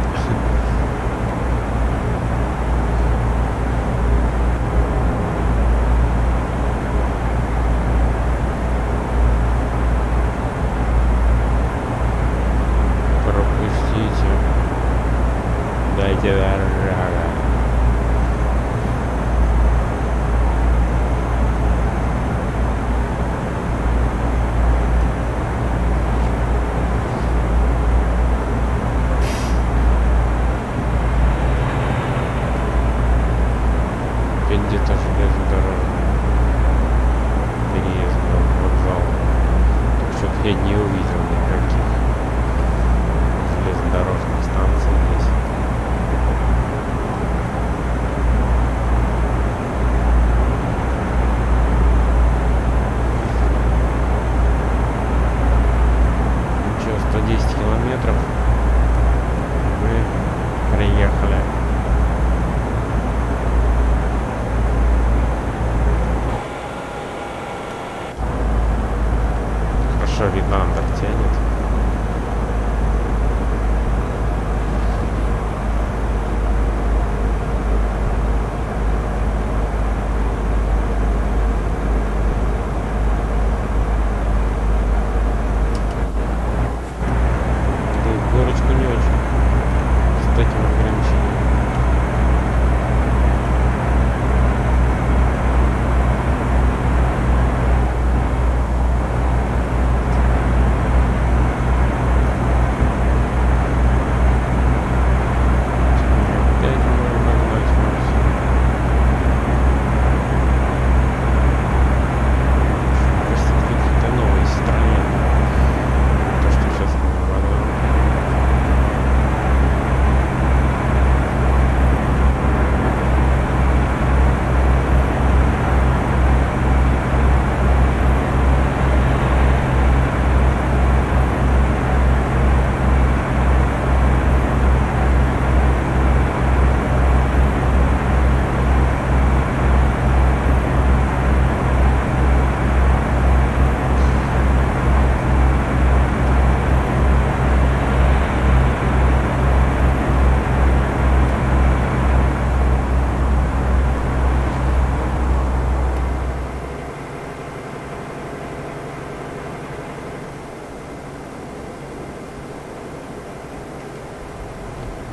Пропустите. Дайте дорога. Где-то железнодорожный переезд на вокзал. Так что-то я не увидел никаких железнодорожных станций здесь. 110 километров мы приехали. Хорошо видно, Андер тянет.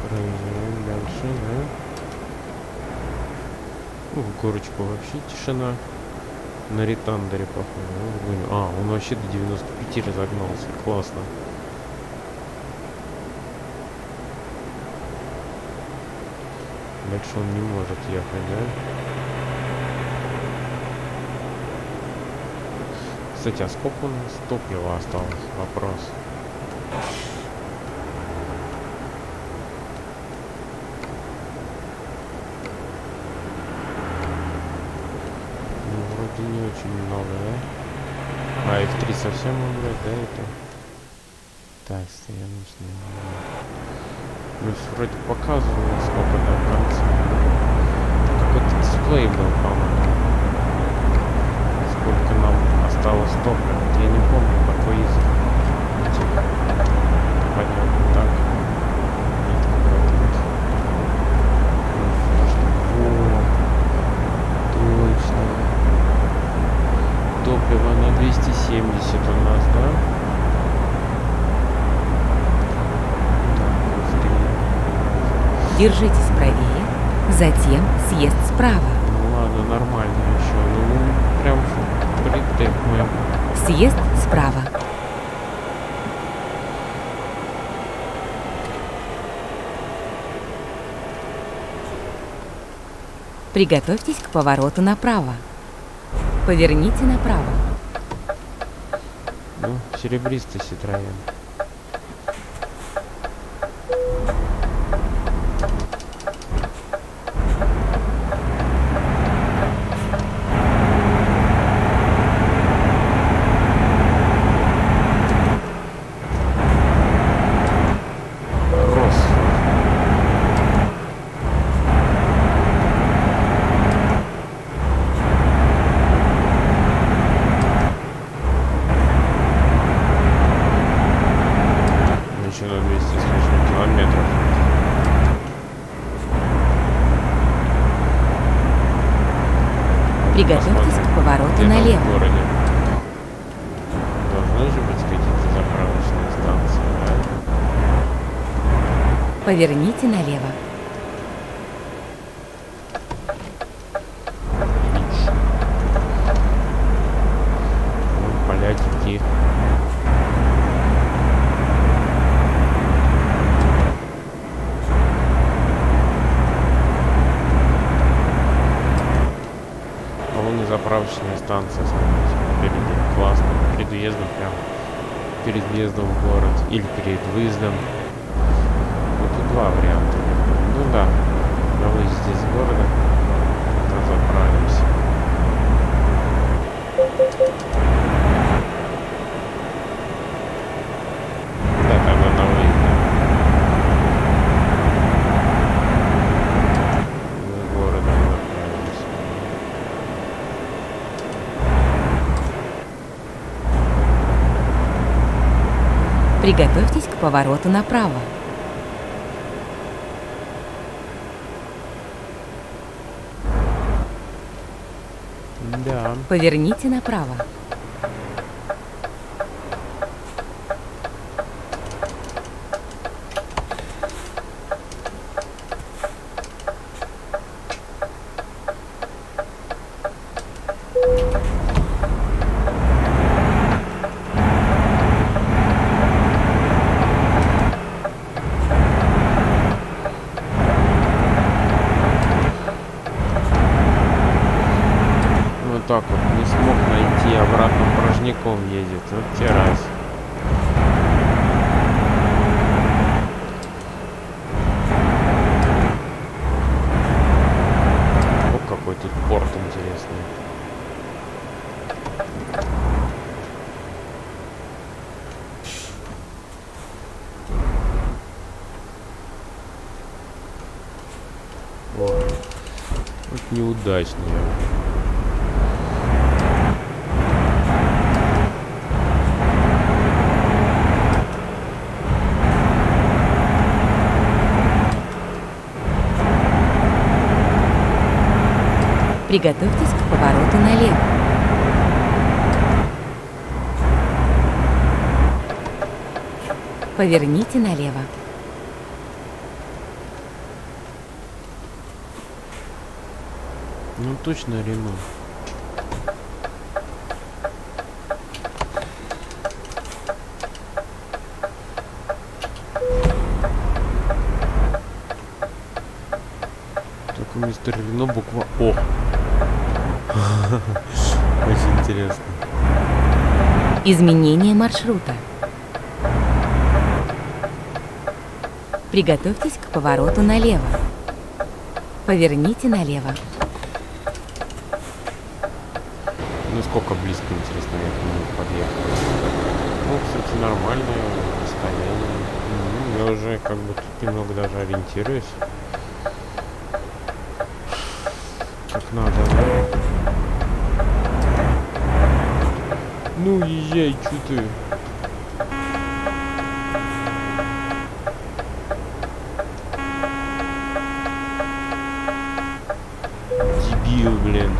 Проезжаем дальше, да? Ну, в горочку вообще тишина. На ретандере, походу. А, он вообще до 95 разогнался. Классно. Дальше он не может ехать, да? Кстати, а сколько у нас топлива осталось? Вопрос. Не очень много, да? А, F3 совсем умрет, да, это? Так, стояночный. Ну, вроде показывал, сколько до конца. Какой-то дисплей был, по-моему. Сколько нам осталось топлива. Вот я не помню, какой из этих. Понятно, так. Нет, какой-то вот. Точно. Топливо на 270 у нас, да? Держитесь правее, затем съезд справа. Ну ладно, нормально еще. Ну, прям впритык мы. Съезд справа. Приготовьтесь к повороту направо. Поверните направо. Ну, серебристый Citroёn. Еще на 200 с лишним километров. Приготовьтесь Посмотрим, к повороту где там налево. в городе. Должны же быть какие-то заправочные станции, да? Поверните налево. Вон поляки. Заправочная станция, смотрите, впереди. Классно. Перед въездом прям. Перед въездом в город. Или перед выездом. Ну, тут два варианта. Ну да. На выезде из города заправимся. Да, Приготовьтесь к повороту направо. Да. Поверните направо. Вот так вот. Не смог найти, обратно порожняком едет. Вот те раз. О, какой тут порт интересный. О, вот неудачный. Приготовьтесь к повороту налево. Поверните налево. Ну точно Рено. Только мистер Рено буква О. Очень интересно. Изменение маршрута. Приготовьтесь к повороту налево. Поверните налево. Ну сколько близко, интересно, я к нему подъехал. Ну, кстати, нормальное расстояние. Я уже как бы тут немного даже ориентируюсь. Как надо, да? Ну, езжай, чё ты? Дебил, блин.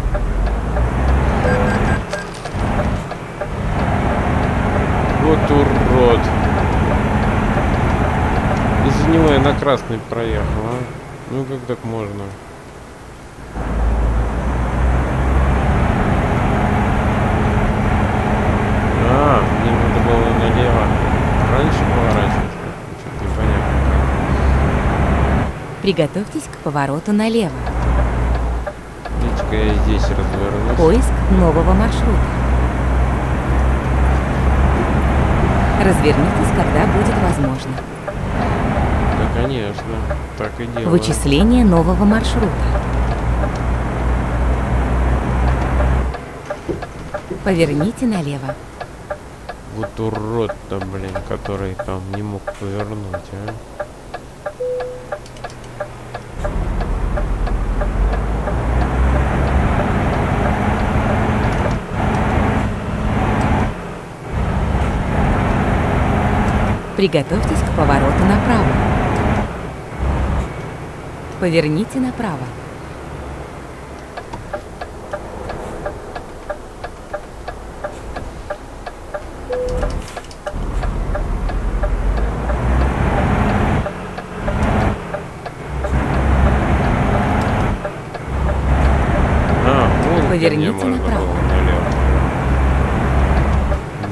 Вот урод. Из-за него я на красный проехал, а? Ну как так можно? Мне надо было налево раньше поворачивать. Что-то непонятно. Приготовьтесь к повороту налево. Видите-ка, я здесь развернусь. Поиск нового маршрута. Развернитесь, когда будет возможно. Да, конечно. Так и делаю. Вычисление нового маршрута. Поверните налево. Вот урод-то, блин, который там не мог повернуть, а. Приготовьтесь к повороту направо. Поверните направо. Вон Поверните где мне можно направо. было налево.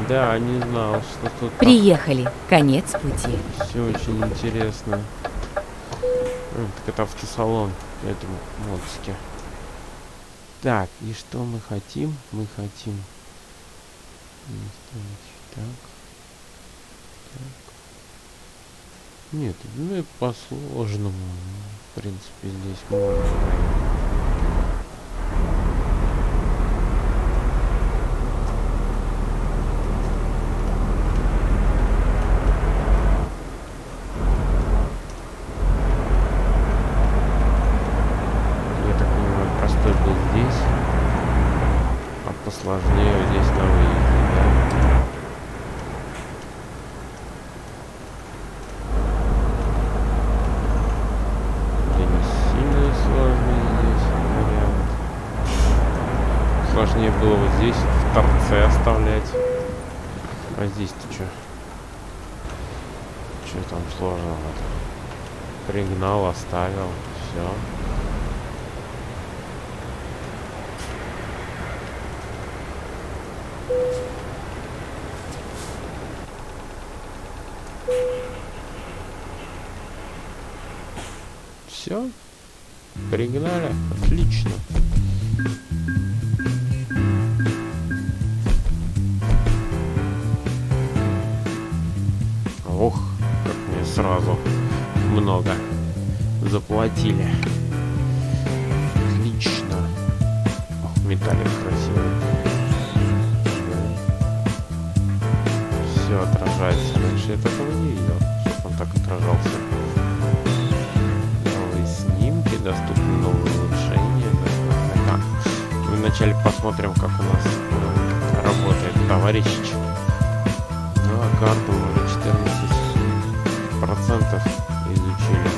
Да, не знал, что тут Приехали. Конец пути. все очень интересно. Так это автосалон этому модске. Так, и что мы хотим? Мы хотим так. Нет, ну и по сложному. В принципе, здесь можно. Я так понимаю, простой был здесь, а посложнее здесь на выезде, да? сложнее было вот здесь в торце оставлять. А здесь-то что? Что там сложного? Пригнал, оставил, все. Все, пригнали, отлично. Ох, как мне сразу много заплатили. Отлично. Ох, металлик красивый. Все отражается. Раньше я такого не видел, чтобы он так отражался. Новые снимки, доступны новые улучшения. Так, вначале посмотрим, как у нас работает товарищ. Ну, а карту уже 14% изучили.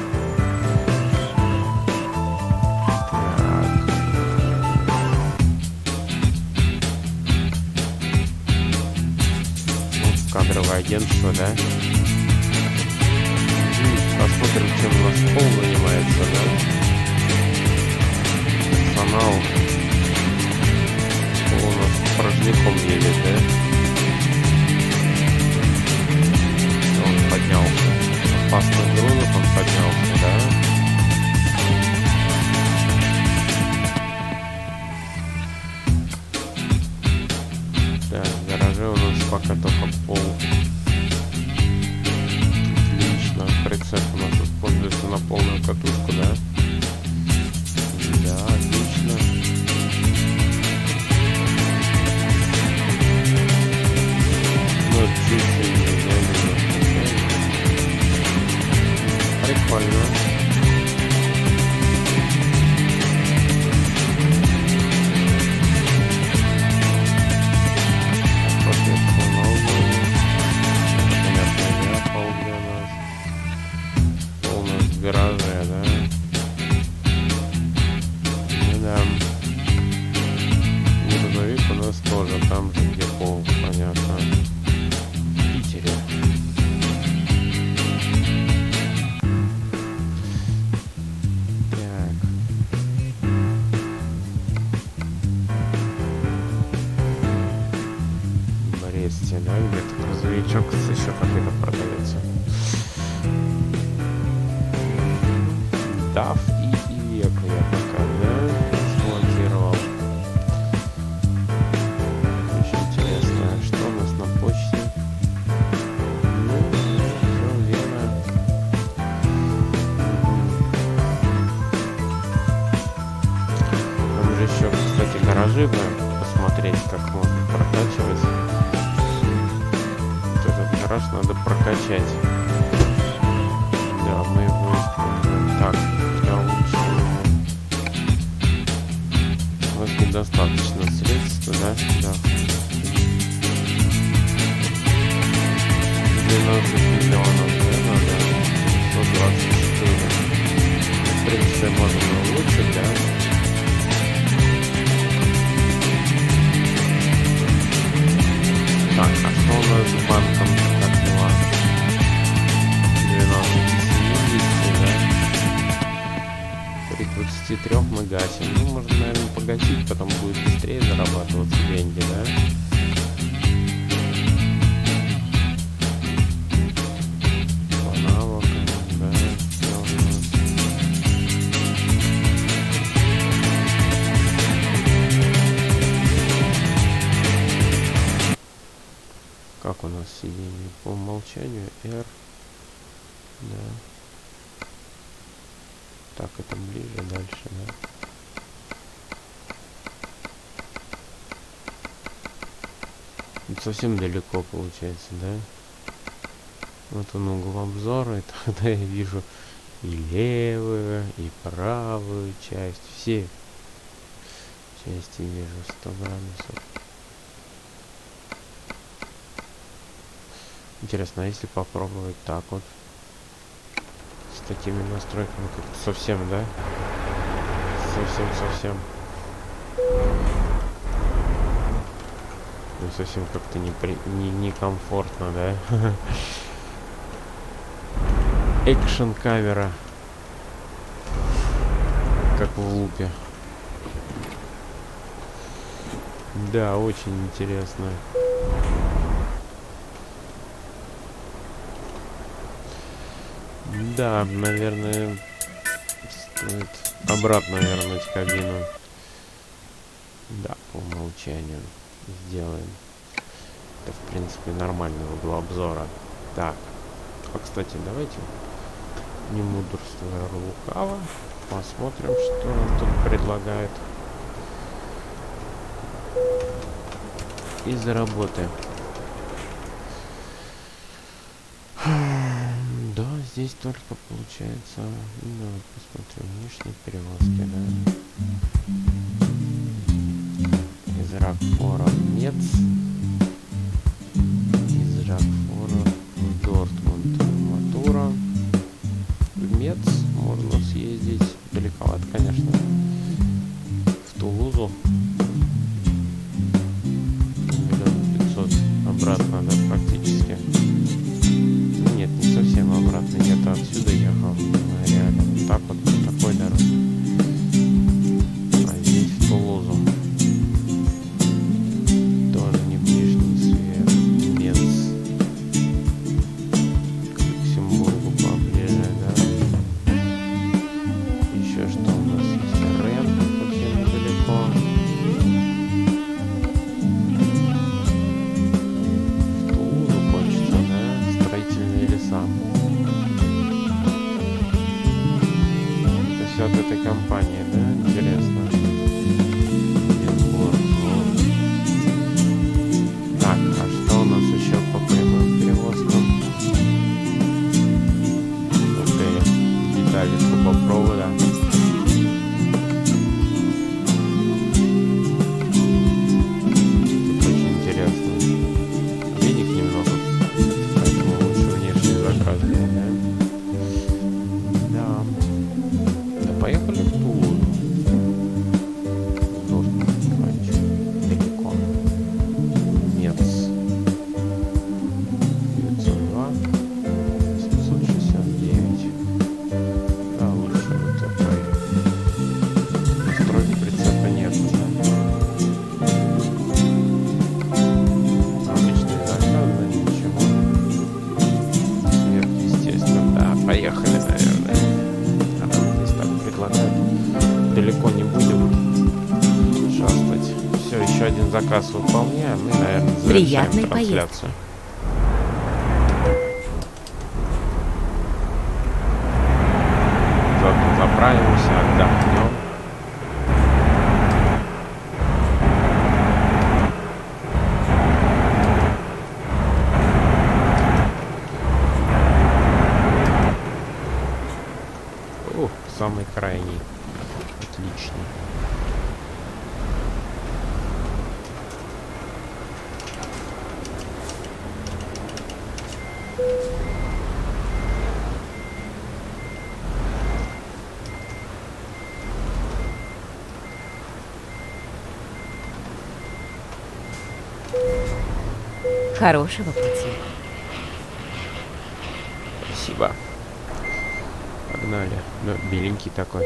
Кадровое агентство, да? Посмотрим, чем у нас пол занимается, да? Персонал. Пол у нас порожняком едет, да? Он поднялся. Опасных грузов он поднялся, да? Да, в гараже у нас пока только пол. Отлично. Прицеп у нас используется на полную катушку, да? Да, отлично. Ну, чуть-чуть немного. Прикольно. В гараже, да? Ну да. Грузовик у нас тоже там же, где пол, понятно. В Питере. Так. В Бресте, да? Где-то грузовичок еще какой-то продается. DAF и Iveco я пока, да, смонтировал. Очень интересно, что у нас на почте. Ну, все верно. Там же еще, кстати, гаражи бы посмотреть, как можно прокачивать. Вот этот гараж надо прокачать. Да, мы его используем. Так. У нас недостаточно средств, да? Да. 12 миллионов, да, надо 124. В принципе, можно улучшить, да? Так, а что у нас с банком? Как дела? 12,70, да? При 23 мы гасим. Ну, можно, наверное, погасить, потом будет быстрее зарабатываться деньги, да? По навыкам, да, все у нас. Как у нас сиденье? По умолчанию R. Да. Так, это ближе, дальше, да. Это совсем далеко получается, да? Вот он угол обзора, и тогда я вижу и левую, и правую часть. Все части вижу 100 градусов. Интересно, а если попробовать так вот? С такими настройками как-то совсем, да? Совсем. Ну, совсем как-то некомфортно, да? Экшн камера. Как в лупе. Да, очень интересно. Да, наверное, стоит обратно вернуть кабину. Да, по умолчанию сделаем. Это, в принципе, нормальный угол обзора. Так. А, кстати, давайте, не мудрствуя лукаво, посмотрим, что он тут предлагает из работы. Да, здесь только получается... Ну, посмотрим, внешние перевозки, да. Из Рокфора в Мец. Из Рокфора в Дортмунд. Матура. В Мец можно съездить. Далековато, конечно. В Тулузу. 1 500 000. Обратно, да, практически. Нет, не совсем обратно. Я-то отсюда ехал. Реально. Вот так вот, по такой дороге. А здесь в Тулузу. Тоже не ближний свет. Мец. К Люксембургу поближе, да. Еще что у нас есть? Рен, совсем недалеко. В Тулузу хочется, да? Строительные леса. Это все от этой компании, да? Интересно. Бильборд, вот. Так, а что у нас еще по прямым перевозкам? Ух ты, детали трубопровода. Тут очень интересно. Денег немного, поэтому лучше внешний заказ, да? Да. Да, поехали в Тулу. Далеко. Мец. 902. 769. Да, лучше вот такой. Настройки прицепа нет, да? Обычные заказы, ничего. Сверхъестественно. Да, поехали, наверное. А то здесь так предлагают. Далеко не будем шастать. Все, еще один заказ выполняем. И, наверное, завершаем Приятной трансляцию. Заправимся, отдохнем. Самый крайний. Отлично. Хорошего пути. Спасибо. Погнали. Ну, беленький такой.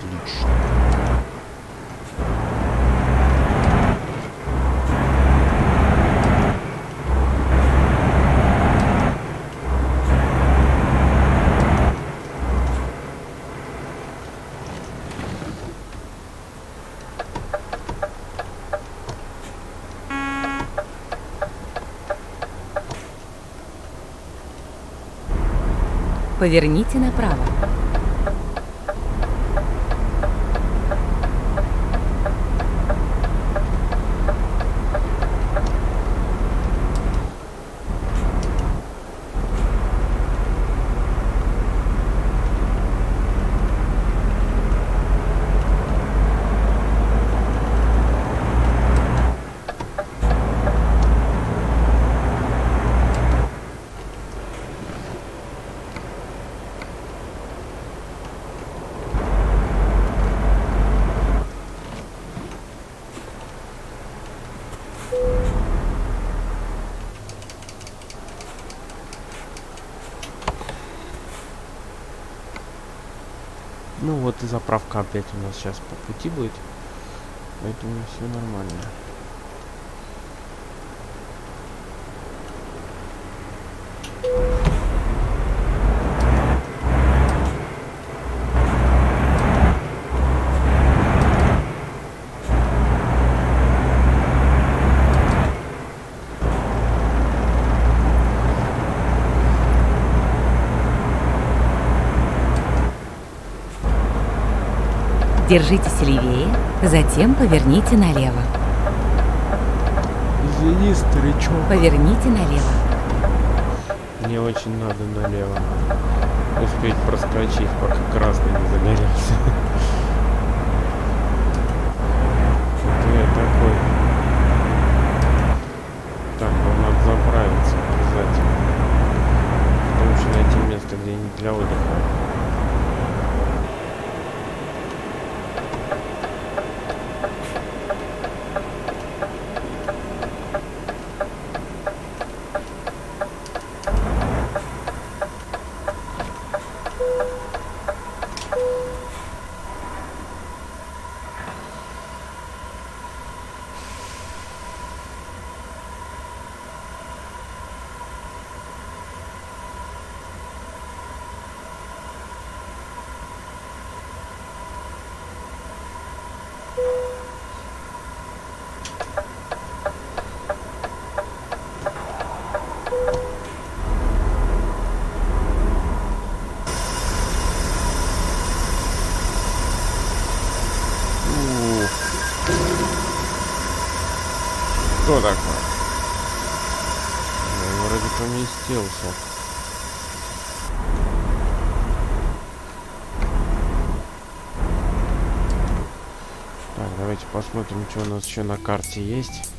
Отлично. Поверните направо. Ну вот и заправка опять у нас сейчас по пути будет. Поэтому все нормально. Держитесь левее, затем поверните налево. Извини, старичок. Поверните налево. Мне очень надо налево. Успеть проскочить, пока красный не загорелся. Это я такой. Так, вам надо заправиться обязательно. Потому что найти место, где не для отдыха. Что такое? Я вроде поместился. Так, давайте посмотрим, что у нас еще на карте есть.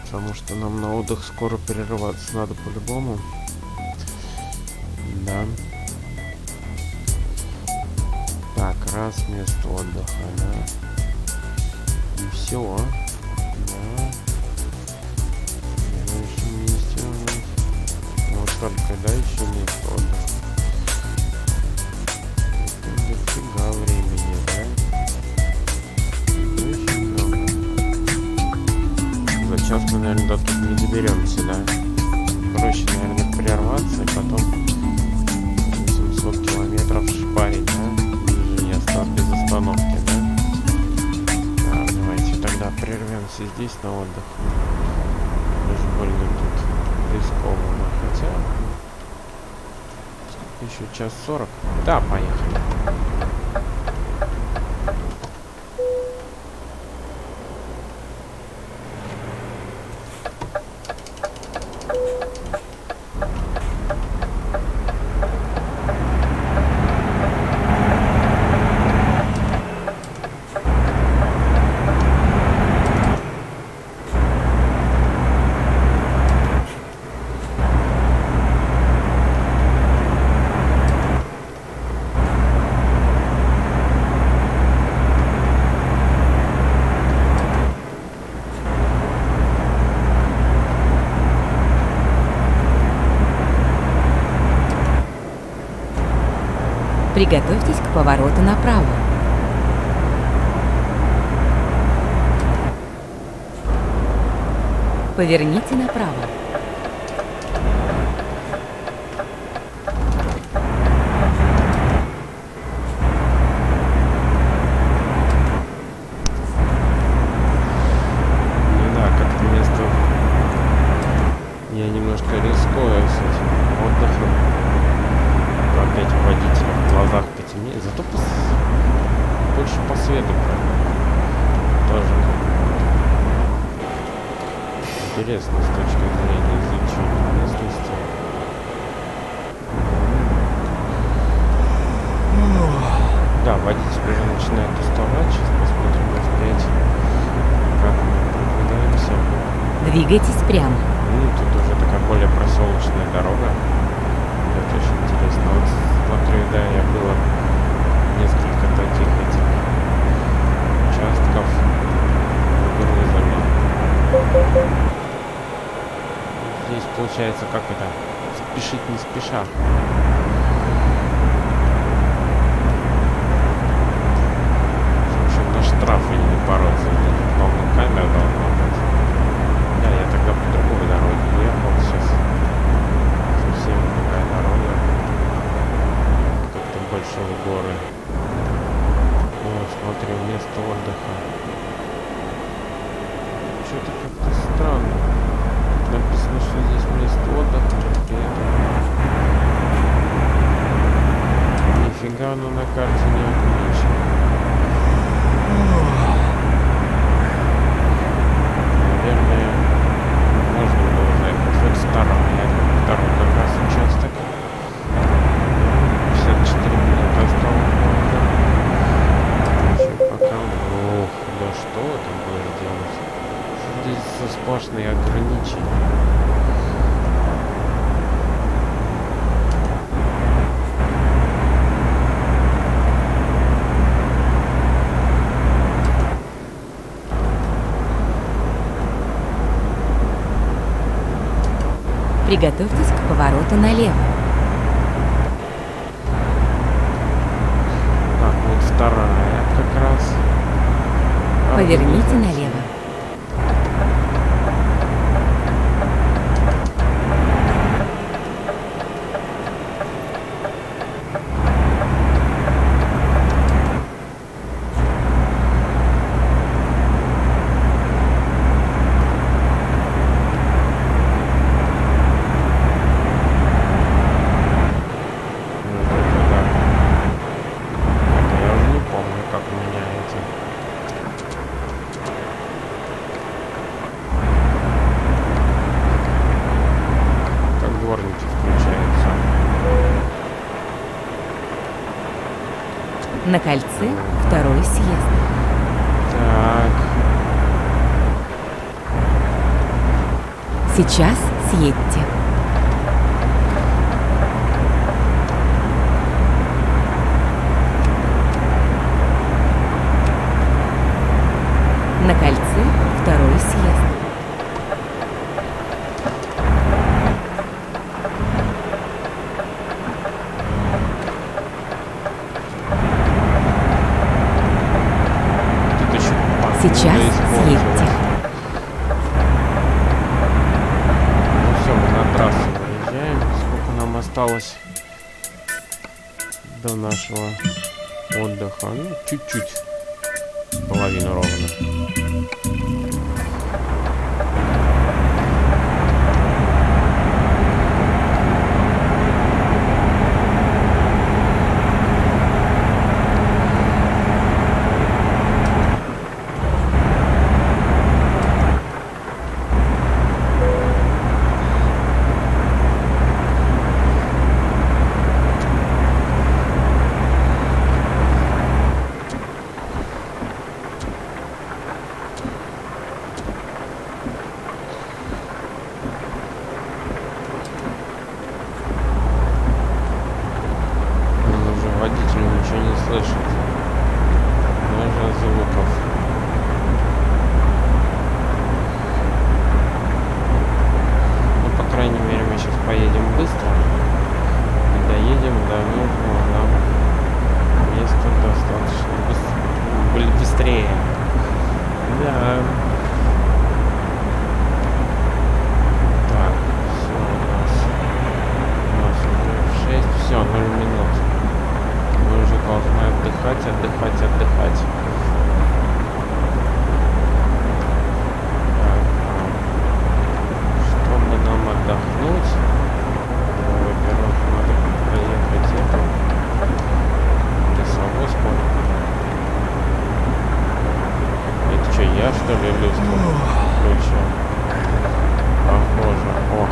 Потому что нам на отдых скоро перерываться надо по-любому. Да. Так, раз место отдыха, да. И все. Только, да, еще место отдыха. Это дофига времени, да? Очень много. За час мы, наверное, до тут не доберемся, да? Проще, наверное, прерваться и потом 700 километров шпарить, да? И не остаться без остановки, да? Так, давайте тогда прервемся здесь на отдых. Даже больно тут рискованно. Хотя... Еще час 40. Да, поехали. Приготовьтесь к повороту направо. Поверните направо. Ну да, как-то место... Я немножко рискую с этим отдыхом. Опять у водителя в глазах потемнее. Зато больше по свету тоже интересно с точки зрения изучения местности. Да, водитель уже начинает уставать. Сейчас посмотрим восприятие, как мы продвигаемся. Двигайтесь прямо. Тут уже такая более проселочная дорога. Это очень интересно. Вот смотрю, да, я было несколько таких этих участков грузами. Здесь получается, как это, спешить не спеша. штрафы не бороться. Здесь много камер должно быть. Да, я тогда по другой дороге ехал. Сейчас совсем другая дорога. Как-то больше в горы. О, смотри, место отдыха. Что-то как-то странно. Написано, что здесь место отдыха, но при этом нифига оно на карте не отмечено. Наверное, можно было заехать в этот второй как раз участок. 54 минуты осталось. Еще пока. Ох, да что это будешь делать? Здесь сплошные ограничения. Приготовьтесь к повороту налево. Так, вот вторая как раз. Поверните налево. На кольце второй съезд. Так. Сейчас съедьте. На кольце второй съезд. Сейчас съедьте. Ну все, мы на трассу выезжаем. Сколько нам осталось до нашего отдыха? Ну, чуть-чуть. Половину ровно. Водитель ничего не слышит. Нужно звуков. Ну, по крайней мере, мы сейчас поедем быстро и доедем до нужного нам места достаточно быстрее. Да. Так, все у нас уже в 6, все, 0 минут. Мы уже должны отдыхать. Так, чтобы нам отдохнуть, во-первых, надо проехать эту лесовозку. Это что, я что ли люстру включил? Похоже. О.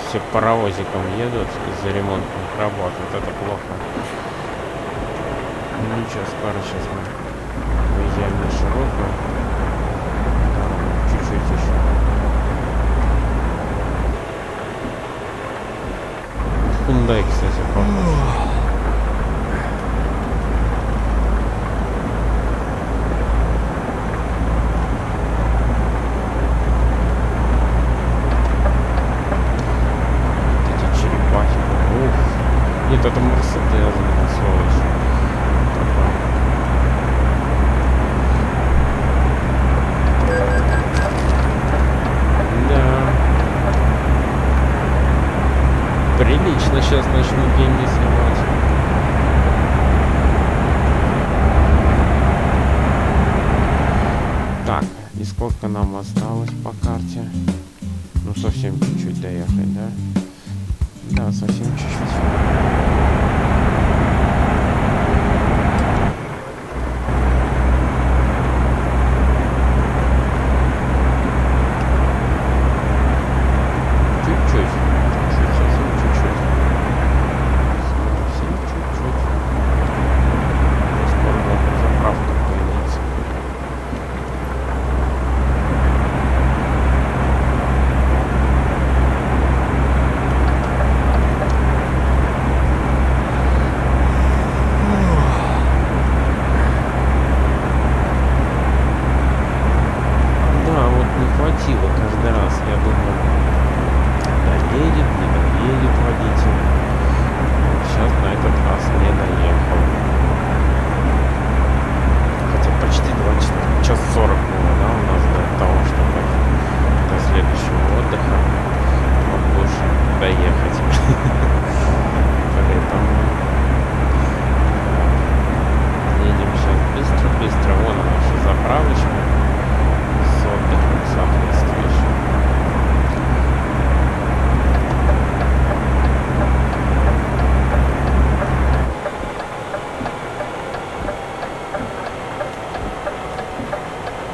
все паровозиком едут из-за ремонтных работ. Вот это плохо. Ну ничего, скоро сейчас мы выезжаем на широкую. Чуть-чуть еще. Hyundai, кстати, похож. Нет, это Мерседес, сволочь. Да. Прилично сейчас начнут деньги снимать. Так, и сколько нам осталось по карте? Ну, совсем чуть-чуть доехать, да? Да, совсем чуть-чуть. Каждый раз я думаю, доедет, не доедет водитель. Сейчас на этот раз не доехал. Хотя почти 2 часа, час 40 было, да, у нас до того, чтобы до следующего отдыха побольше доехать. Поэтому едем сейчас быстро-быстро. Вон наша заправочка с отдыхом соответствующим.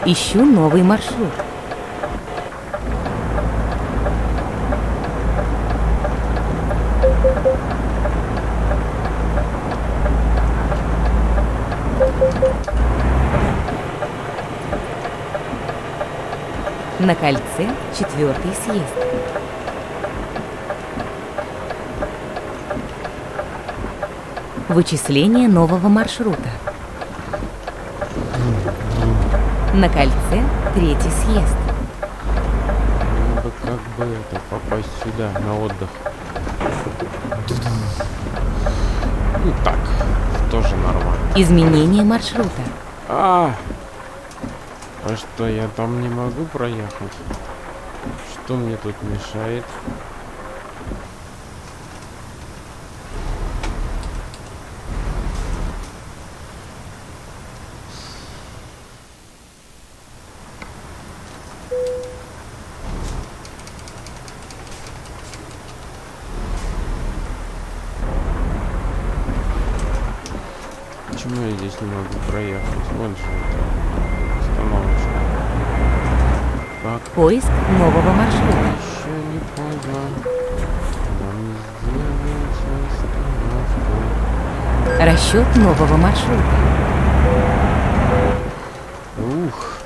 Ищу новый маршрут. На кольце 4-й съезд. Вычисление нового маршрута. На кольце 3-й съезд. Надо как бы это попасть сюда на отдых. Ну так, тоже нормально. Изменение маршрута. А что, я там не могу проехать? Что мне тут мешает? Почему я здесь не могу проехать? Вон же это остановочка. Так, Поиск нового маршрута. еще не поздно. Нам сделать остановку. Расчет нового маршрута. Ух.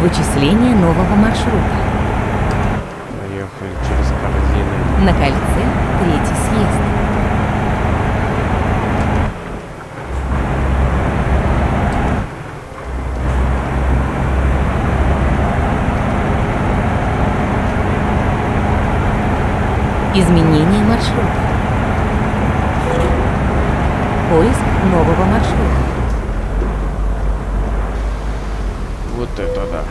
Вычисление нового маршрута. Поехали через корзины. На кольце 3-й съезд. Изменение маршрута. Поиск нового маршрута. Вот это да.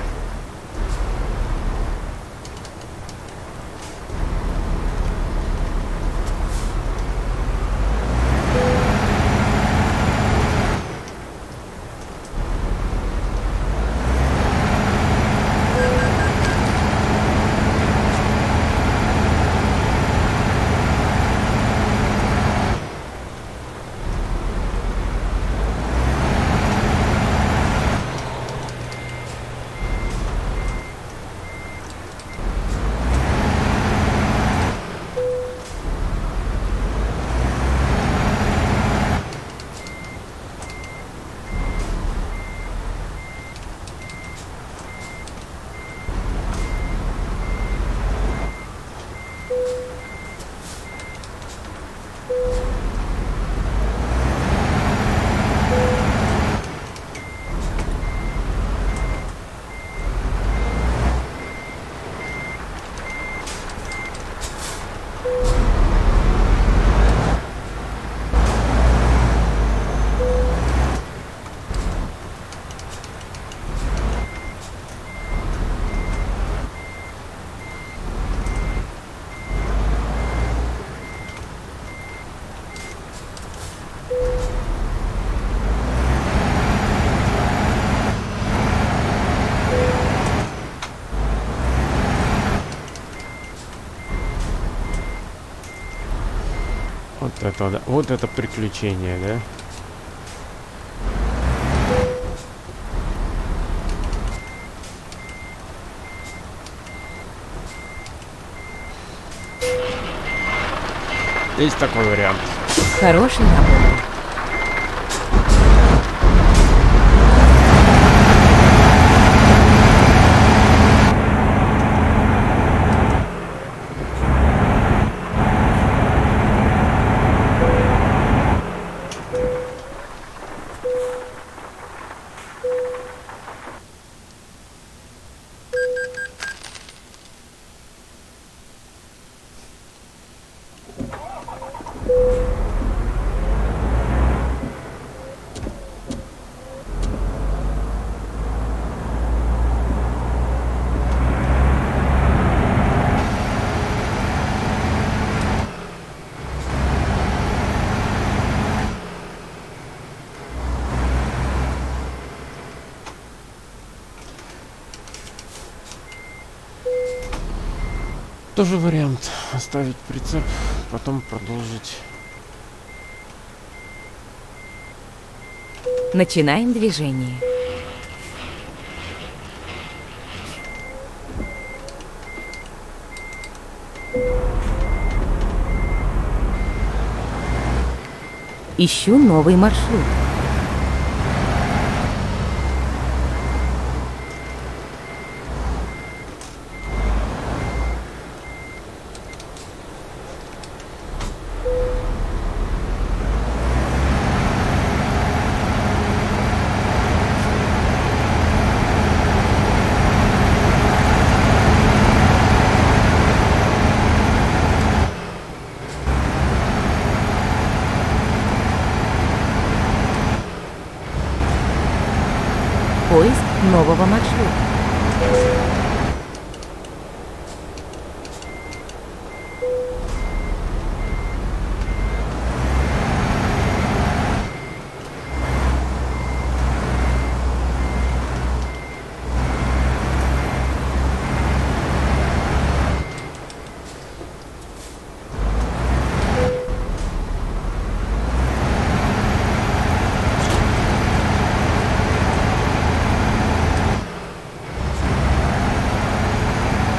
Вот это, да. Вот это приключение, да? Есть такой вариант. Хороший набор. Тоже вариант. Оставить прицеп, потом продолжить. Начинаем движение. Ищу новый маршрут. Поиск нового маршрута.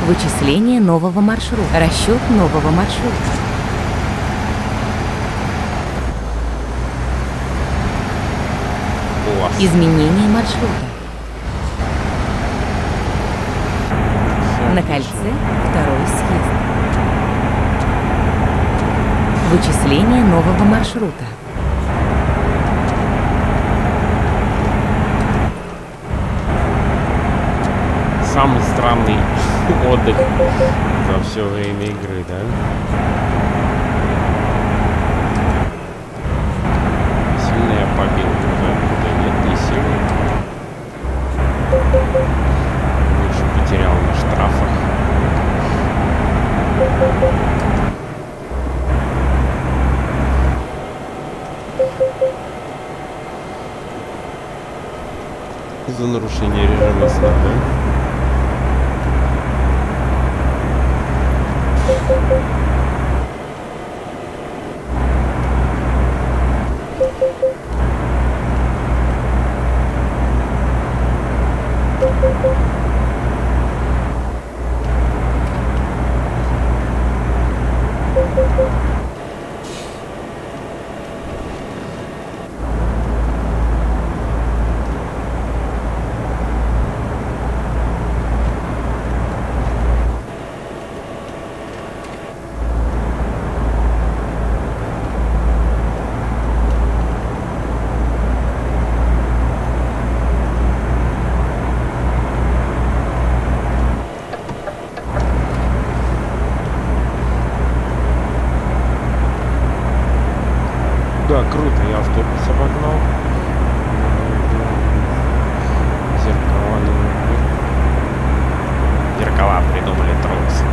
Вычисление нового маршрута. Расчет нового маршрута. Класс. Изменение маршрута. Всё На отлично. кольце второй съезд. Вычисление нового маршрута. Самый странный отдых за все время игры, да? Сильно я побил, да нет, не сильно. Больше потерял на штрафах. За нарушение режима сна, да? Да, круто, я автобус обогнал. Зеркала не нужны. Зеркала придумали трусы.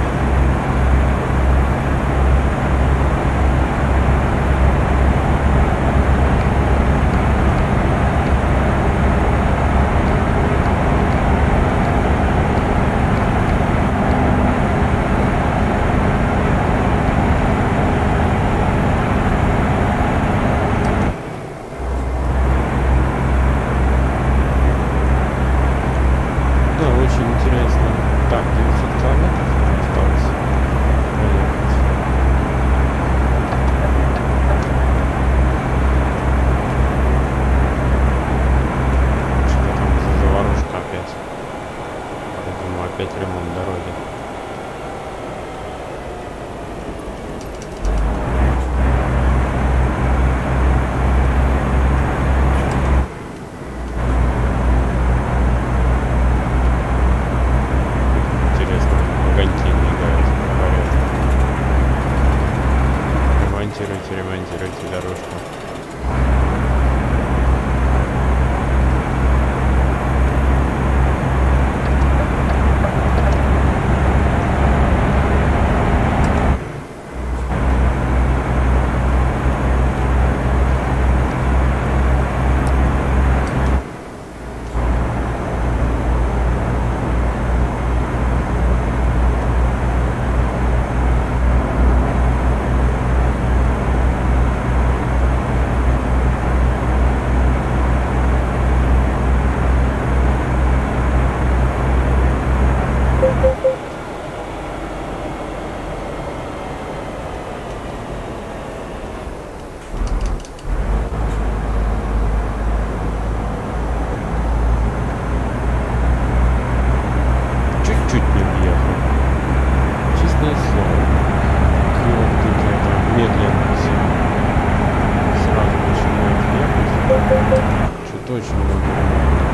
очень много ремонтов.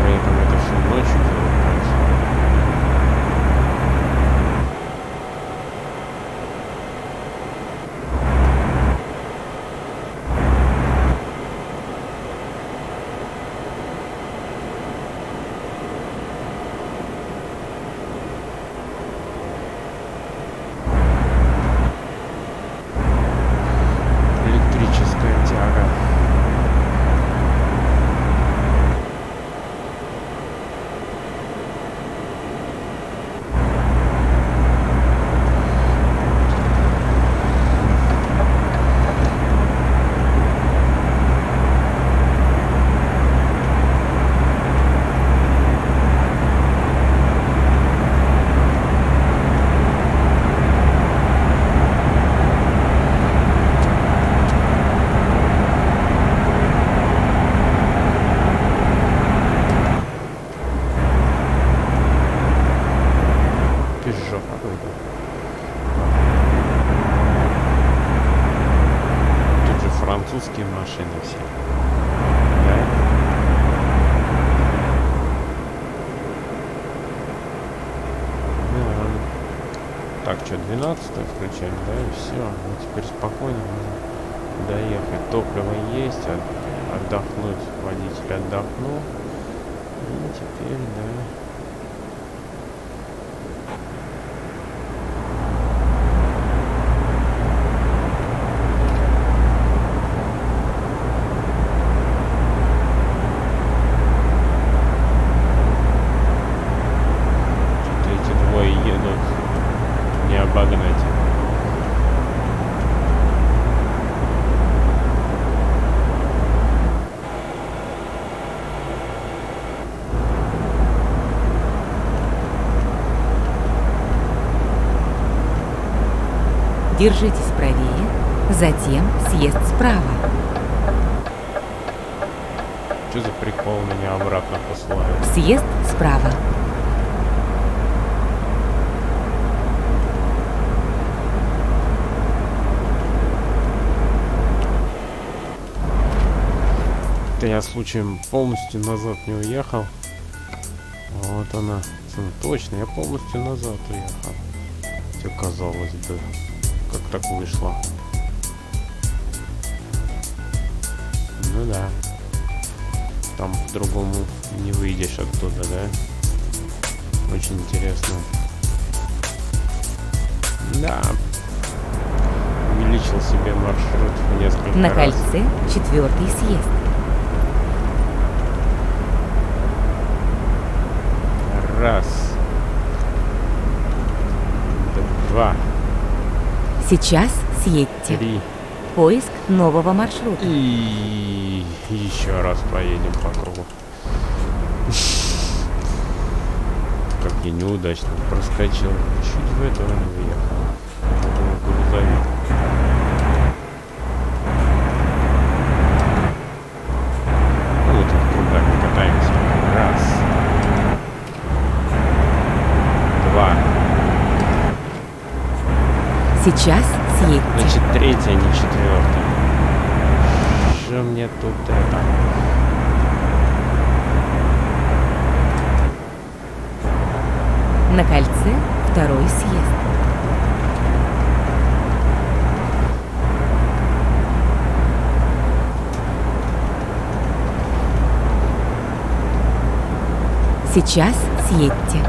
При этом это все ночью делается. Электрическая тяга. Пежо какой-то. Тут же французские машины все. Да? Да. Так, что, 12-ю включаем, да, и все. Ну, теперь спокойно можно доехать. Топливо есть, отдохнуть. Водитель отдохнул. И теперь, да. Едут, не обогнать. Держитесь правее, затем съезд справа. Что за прикол, меня обратно посылают? Съезд справа. Это я случаем полностью назад не уехал. Вот она. Точно, я полностью назад уехал. Хотя казалось бы, как так вышло. Ну да. Там по-другому не выйдешь оттуда, да? Очень интересно. Да. Увеличил себе маршрут в несколько На раз. кольце 4-й съезд. Раз. Два. Сейчас съедьте. 3. Поиск нового маршрута. И еще раз поедем по кругу. Как я неудачно проскочил. Чуть в этого не въехал. Грузовик. Ну, вот тут кругами катаемся. Раз. 2. Сейчас съедьте. Значит, 3-я, не 4-я. Что мне тут это? На кольце 2-й съезд. Сейчас съедьте.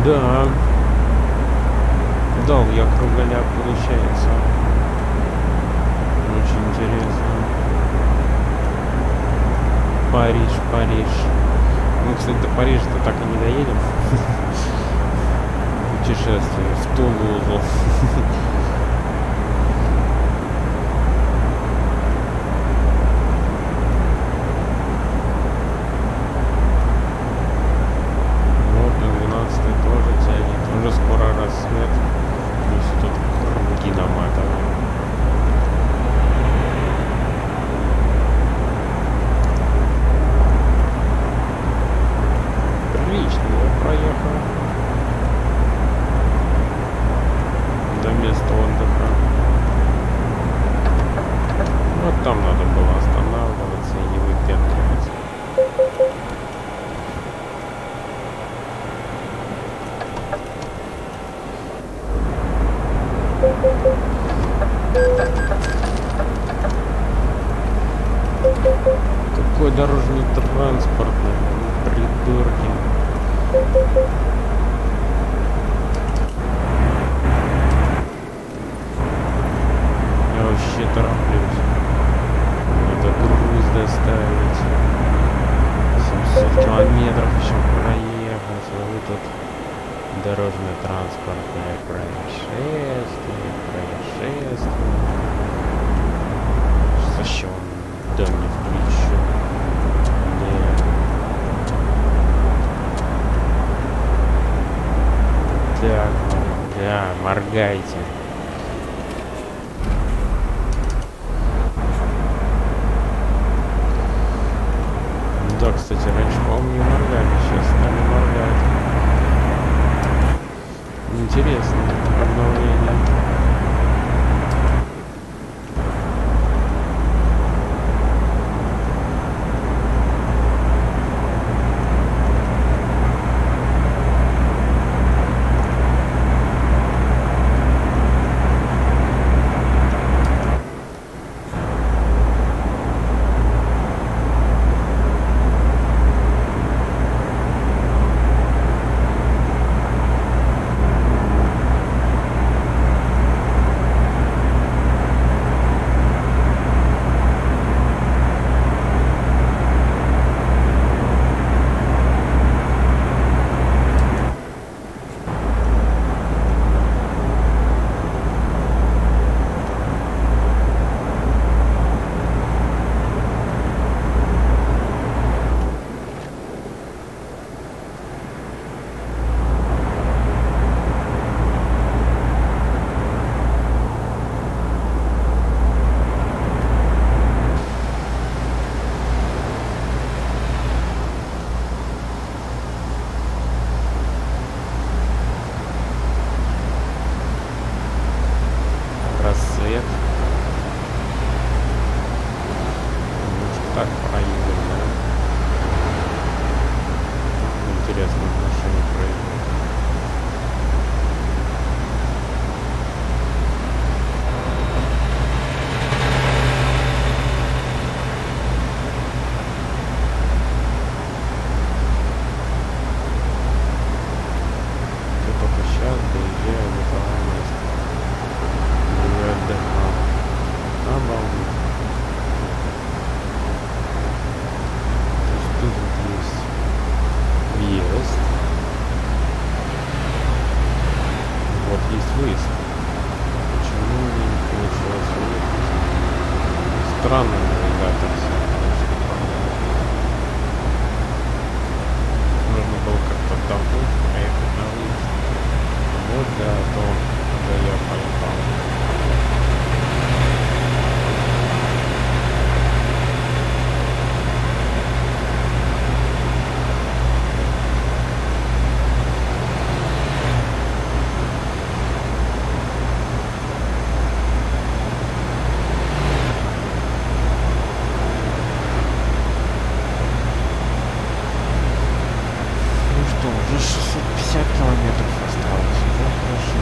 Да. Дал я кругаля, получается. очень интересно. Париж, Париж. Мы, кстати, до Парижа-то так и не доедем. Путешествие в Тулузу. Вот, на 12-й тоже тянет. Уже скоро рассвет. И все тут круги наматываем. Отлично, я проехал до места отдыха. Вот там надо было останавливаться и не выпендриваться. Какой дорожный транспорт, придурки. Я вообще тороплюсь. Надо груз доставить. 700 километров еще проехать. А вы тут дорожно-транспортное происшествие. Что еще он да не включу? Нет. Так, да, моргайте. Да, кстати, раньше, по-моему, не моргали, сейчас стали моргать. Интересно, обновление. Рассвет. Может, так проедем, да? Интересно, в машине проедем. Ты только сейчас доезжаю до того места. Отдыхал. Обалдеть. Что тут есть? Въезд. Вот есть выезд. Почему мне не получилось выехать? Странно, ребята, все. Нужно было как-то толкнуть, поехать на выезд. Вот да, то куда я поехал. Уже 650 километров осталось. Уже хорошо.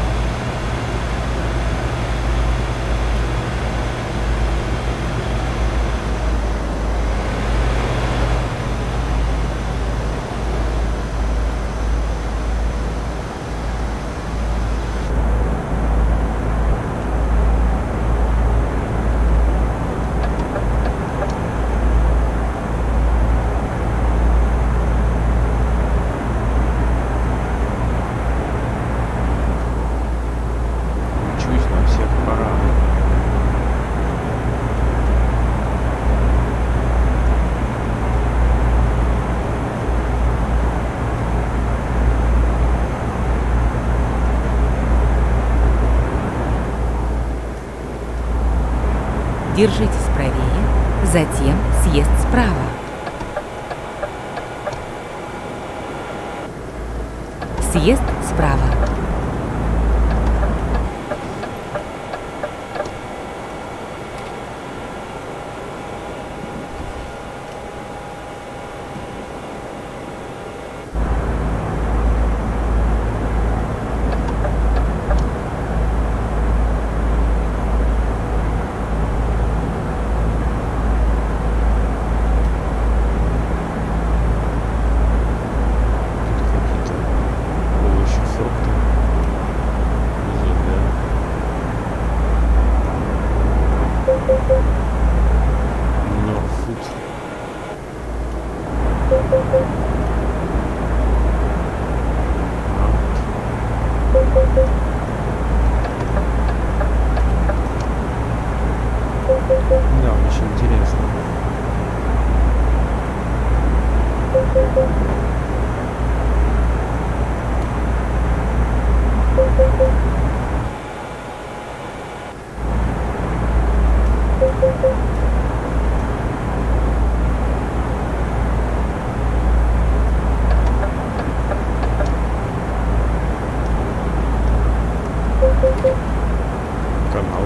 Держитесь правее, затем съезд справа. Съезд справа. Какие-то овощи, фрукты. Везет, да? Норфуд. Да, очень интересно. Канал.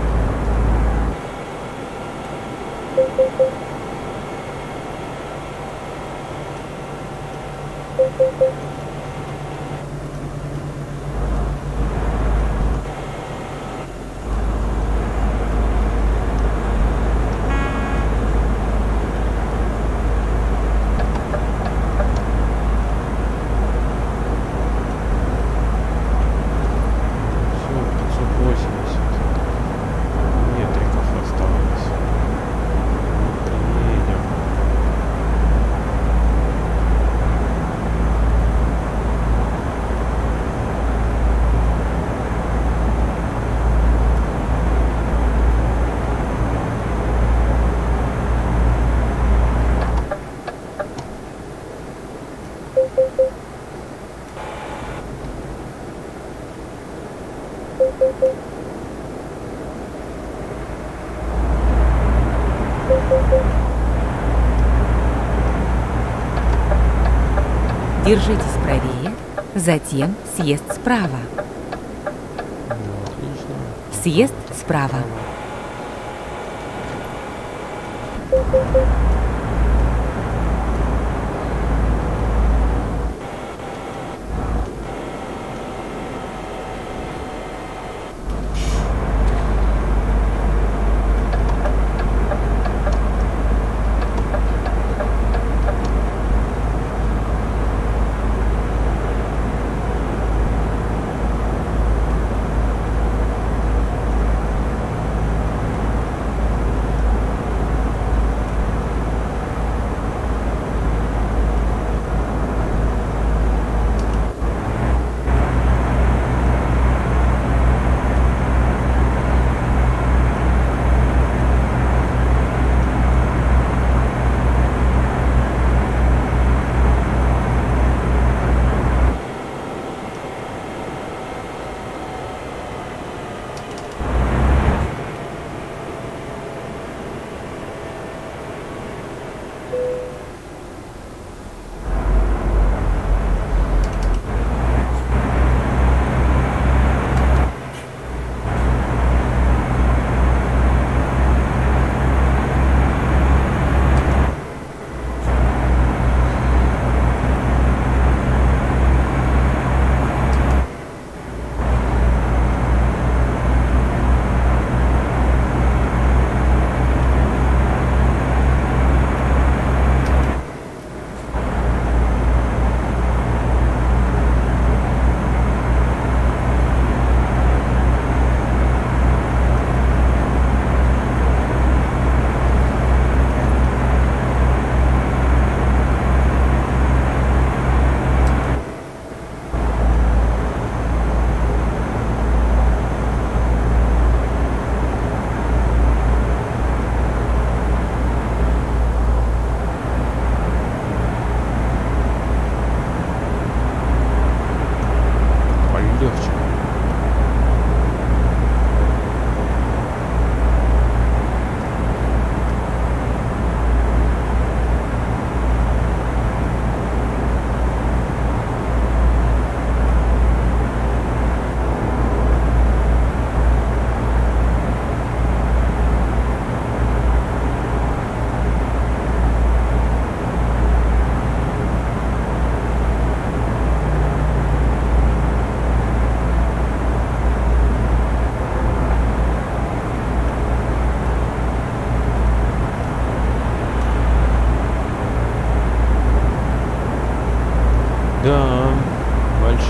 Все, 580 метриков осталось. Приедем. Держитесь правее, затем съезд справа. Ну, отлично. Съезд справа.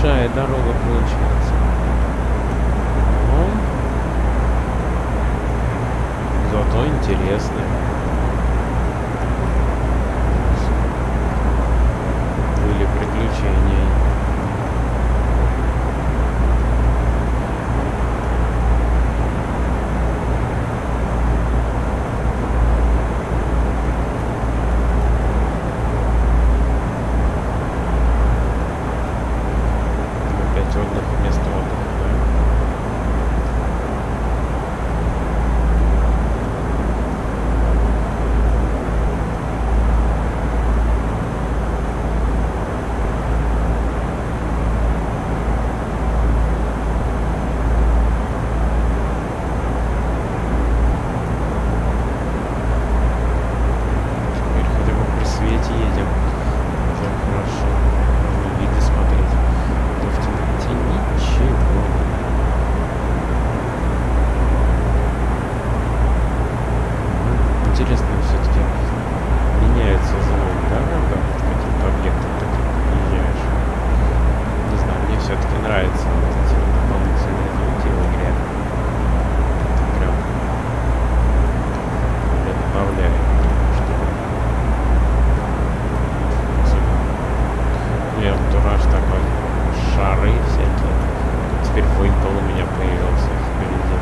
большая дорога получается. Ну, зато интересная. Были приключения. Опять отдых, место отдыха, да? Теперь хотя бы при свете едем. Это хорошо. Можно виды смотреть. А то в темноте ничего. Интересно, все-таки меняется звук, да, когда к каким-то объектам ты подъезжаешь? Не знаю, мне все-таки нравятся вот эти дополнительные звуки в игре. Это прям добавляет, что мне антураж такой, шары всякие. Теперь вымпел у меня появился впереди.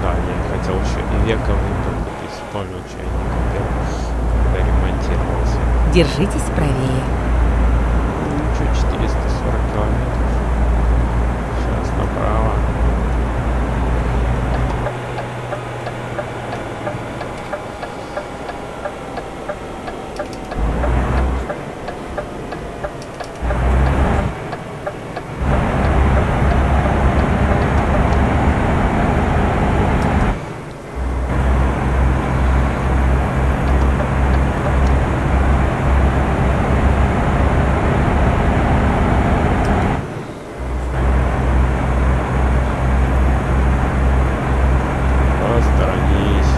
Да, я хотел еще и века вымпел купить, вспомнил, что я не купил, когда ремонтировался. Держитесь правее. Ну что, 440 километров. Сейчас направо. Посторонись.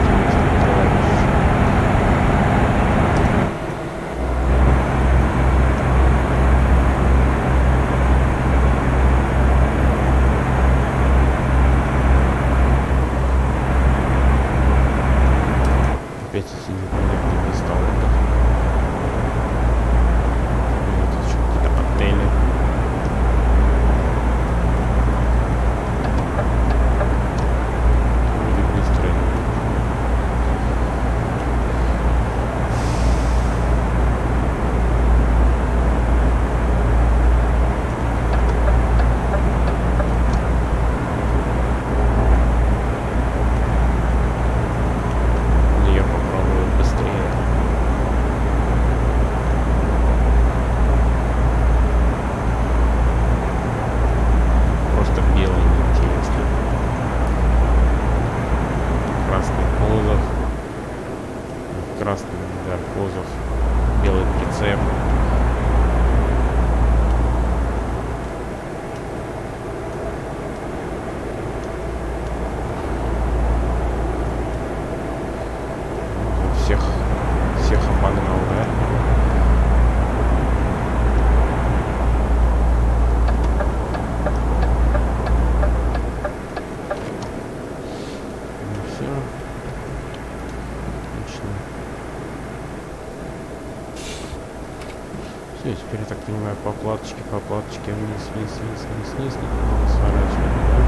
Интересно, товарищ. Опять эти непонятные места отдыха. Тут еще какие-то отели. Вроде быстро. Я попробую быстрее. Просто белый неинтересно. Красный кузов. Красный, да, кузов. Белый прицеп. Всех обогнал, да? Ну все. Отлично. Все, теперь, я так понимаю, по платочке вниз, вниз, сворачиваем, да?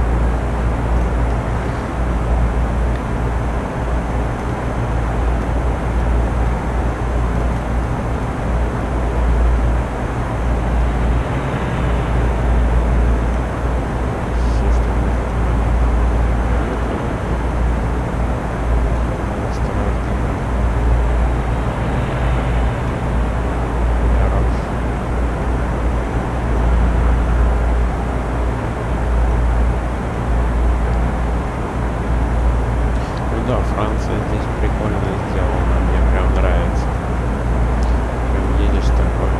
Франция здесь прикольно сделана, мне прям нравится. Прям едешь такое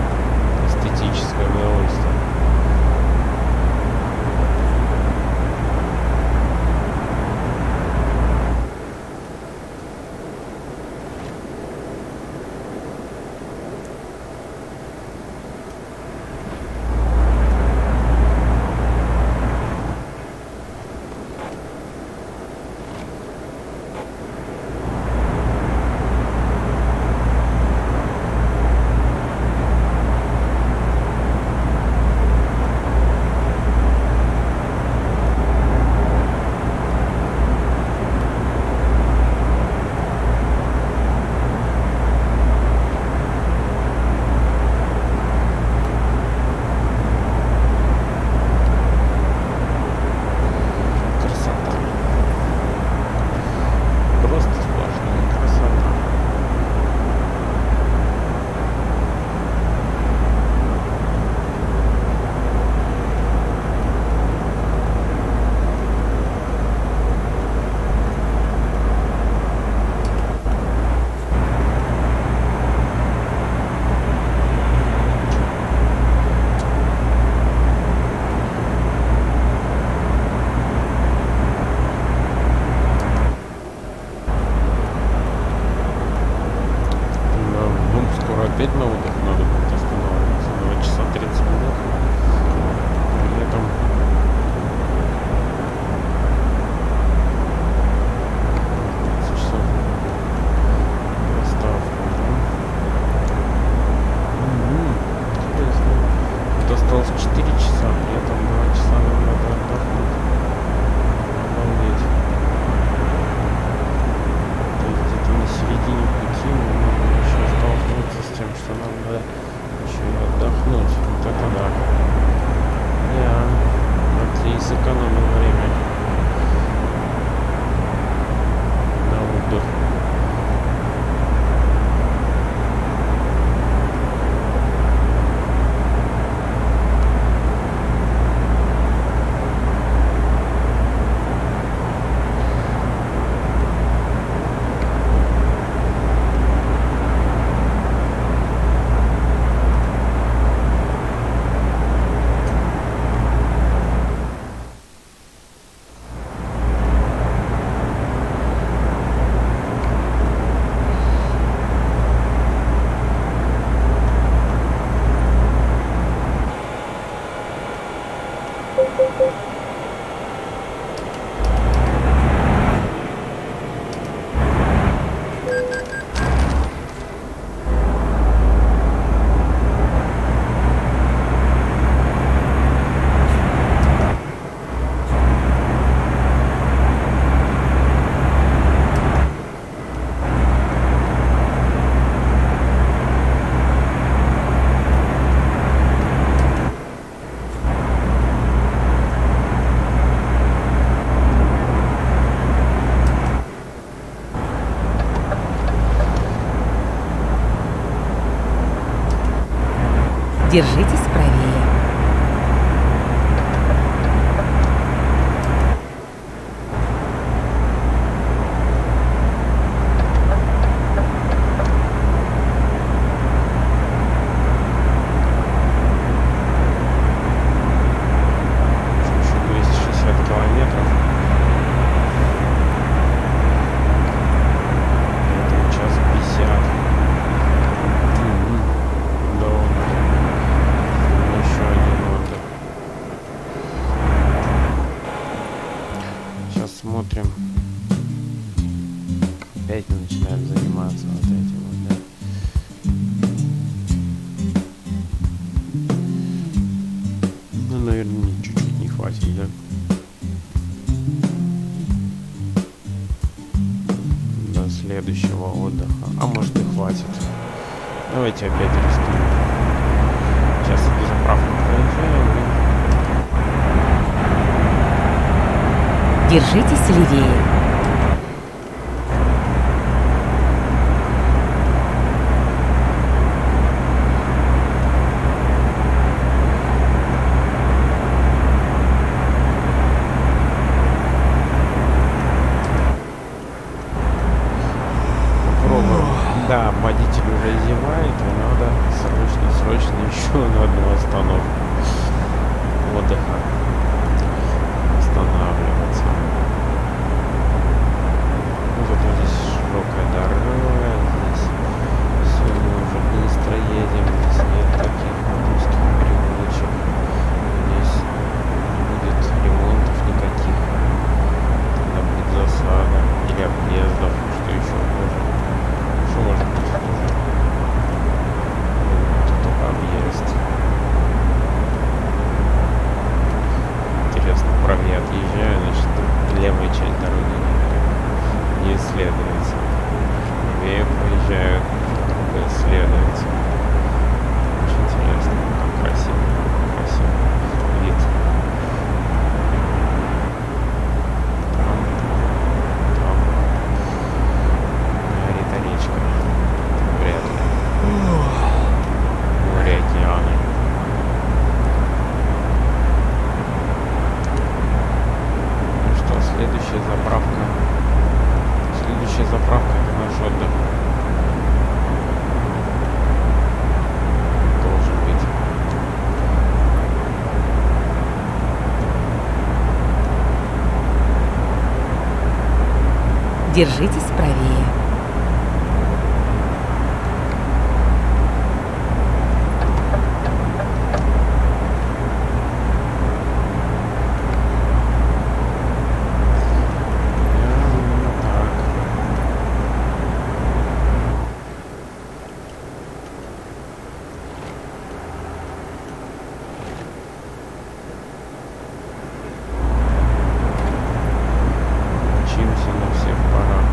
эстетическое удовольствие. Держитесь правее. Еще 260 километров. Это час 50. Да, еще один отдых. Сейчас смотрим. Опять мы начинаем заниматься вот этим вот, да. Ну, наверное, чуть-чуть не хватит, да? До следующего отдыха. А может и хватит. Давайте опять рискнем. Сейчас эту заправку проезжаем. Держитесь левее. Попробуем. Да, водитель уже зевает, и надо срочно еще на одну остановку отдыха останавливаться. Ну, зато здесь широкая дорога, здесь все мы уже быстро едем, здесь нет таких узких переулочек, здесь не будет ремонтов никаких, тогда будет засада или объездов, что еще хуже. Что может быть хуже? Тут только объезд. Интересно, правее отъезжаю, значит, левая часть дороги не исследуется. Левее проезжаю, другая исследуется. Очень интересно, как красиво вид. Там горит речка. Вряд ли. Море, океаны. Ну что, следующая заправка. Следующая заправка — это наш отдых. Должен быть. Держитесь правее. Именно так. Мчимся на всех парах.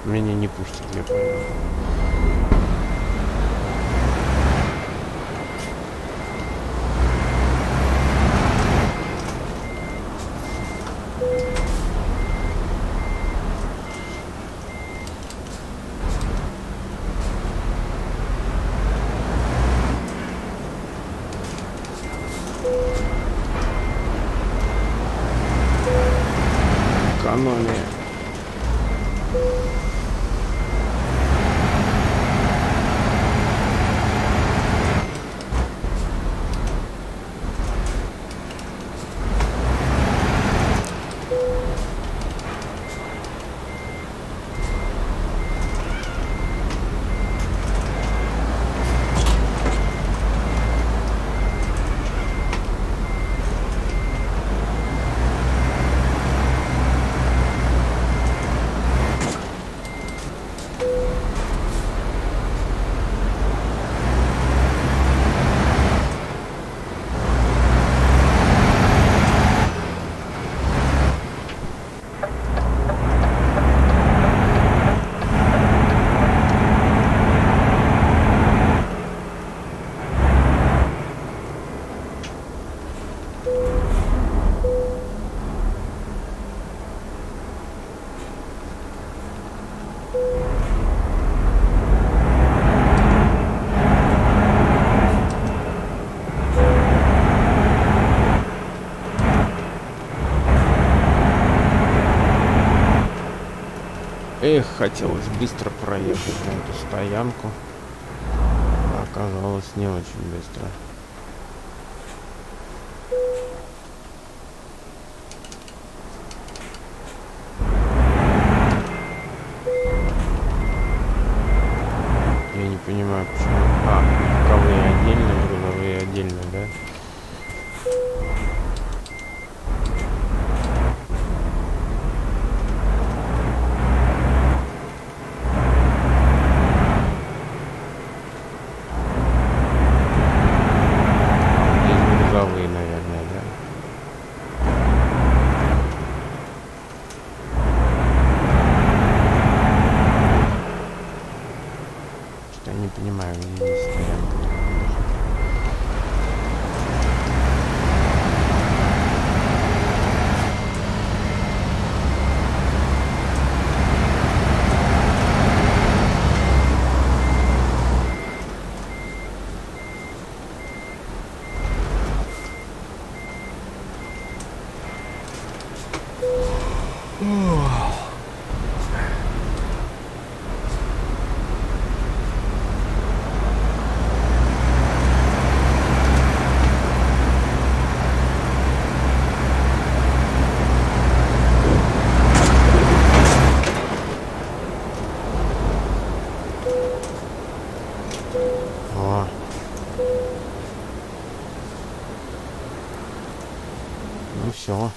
Меня не пустят, я понял. Экономия. Эх, хотелось быстро проехать на эту стоянку. Оказалось, не очень быстро. Я не понимаю, почему. А, легковые отдельно, грузовые отдельно, да? Грузовые, наверное, да? Что я не понимаю, где здесь стоянка. О. Ну все.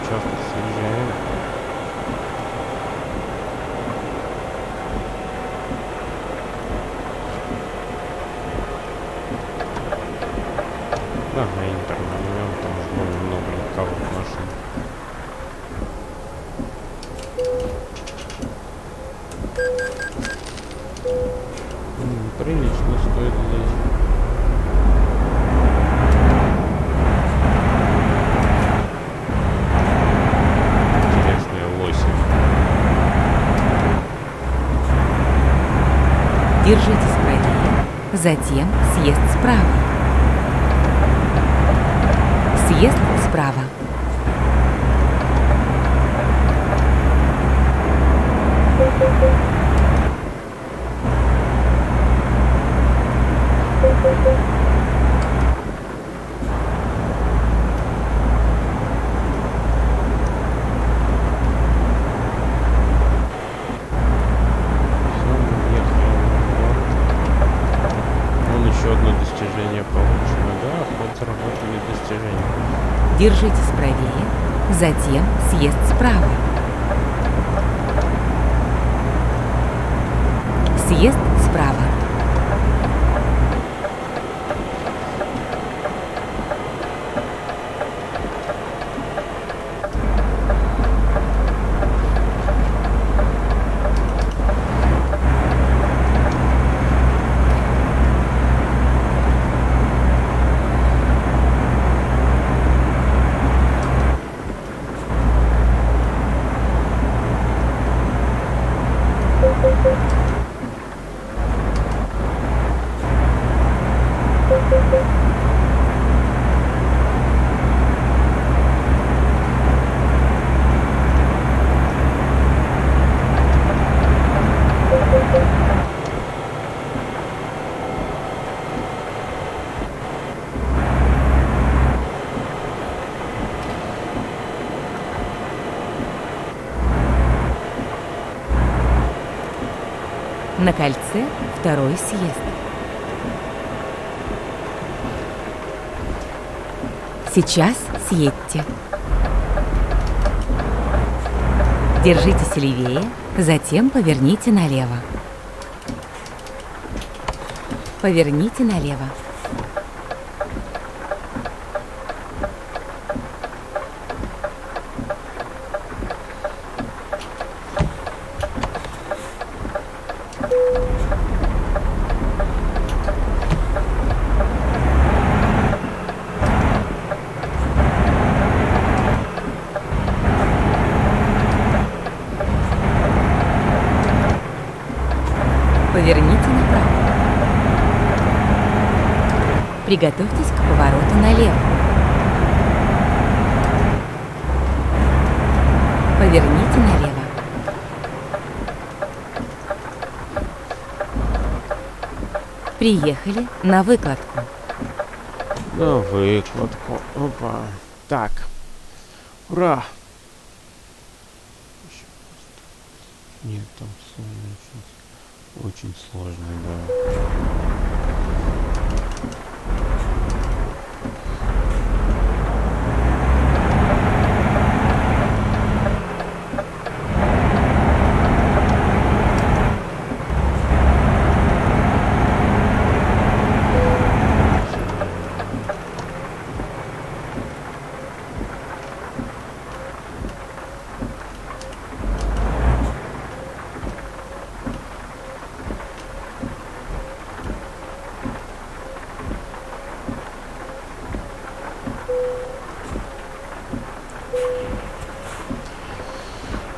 часто съезжаем. Да, на Интер нальем, там уж больно много легковых машин. Прилично стоит здесь. Интересные лоси. Держитесь правее, затем съезд справа. Съезд справа. Всё, мы въехали в город. Вон еще одно достижение получено. Да, хоть заработали достижение. Держитесь правее, затем съезд справа. Съезд справа. На кольце второй съезд. Сейчас съедьте. Держитесь левее, затем поверните налево. Поверните налево. Поверните направо. Приготовьтесь к повороту налево. Поверните налево. Приехали на выкладку. На выкладку. Опа. Так. Ура! Ещё просто- Нет, там очень сложный, да.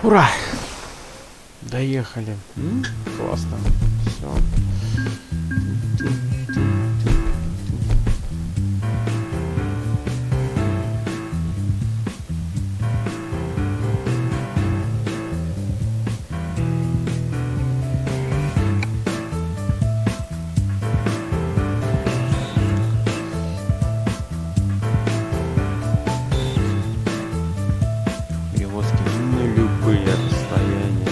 Ура! Доехали. Классно. Все. Перевозки на любые расстояния.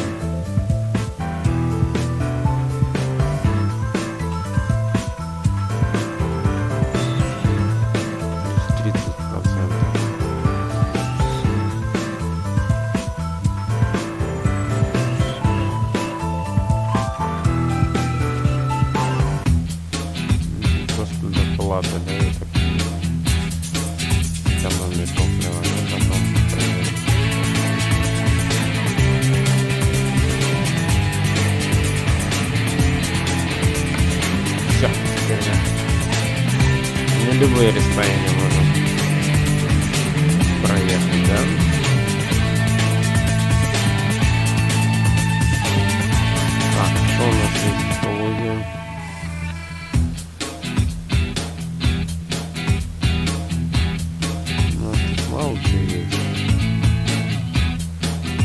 экономии топлива, но потом проверим. Все, теперь на любые расстояния можем проехать, да? Так, что у нас есть в Калуге? Ну, тут мало чего есть.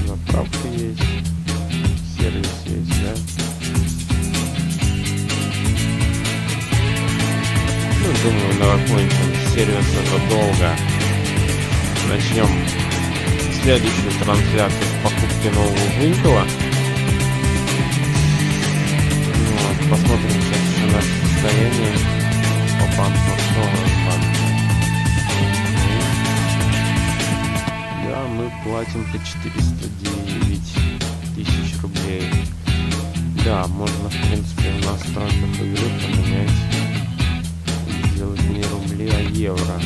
Заправка есть, сервис есть, да? Ну, думаю, закончим сервис это долго. Начнем следующую трансляцию с покупки нового вымпела. Вот, посмотрим сейчас еще наше состояние по банку. Что у нас в банке? Да, мы платим по 409 тысяч рублей. Да, можно, в принципе, в настройках игры поменять. Сделать не рубли, а евро.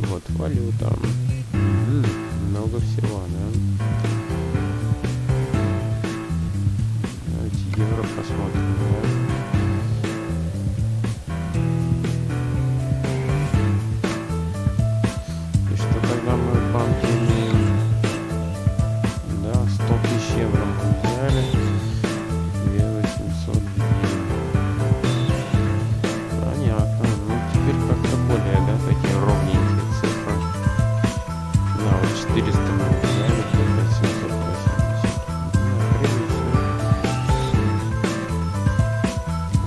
Вот валюта. Много всего, да? Давайте евро посмотрим, да? И что тогда мы в банке имеем? Да, 100 тысяч евро мы взяли. 2800 гривен. Понятно. Ну, теперь как-то более, да, такие ровненькие цифры. Да, вот 400 мы взяли, только 780. Ну, прилично.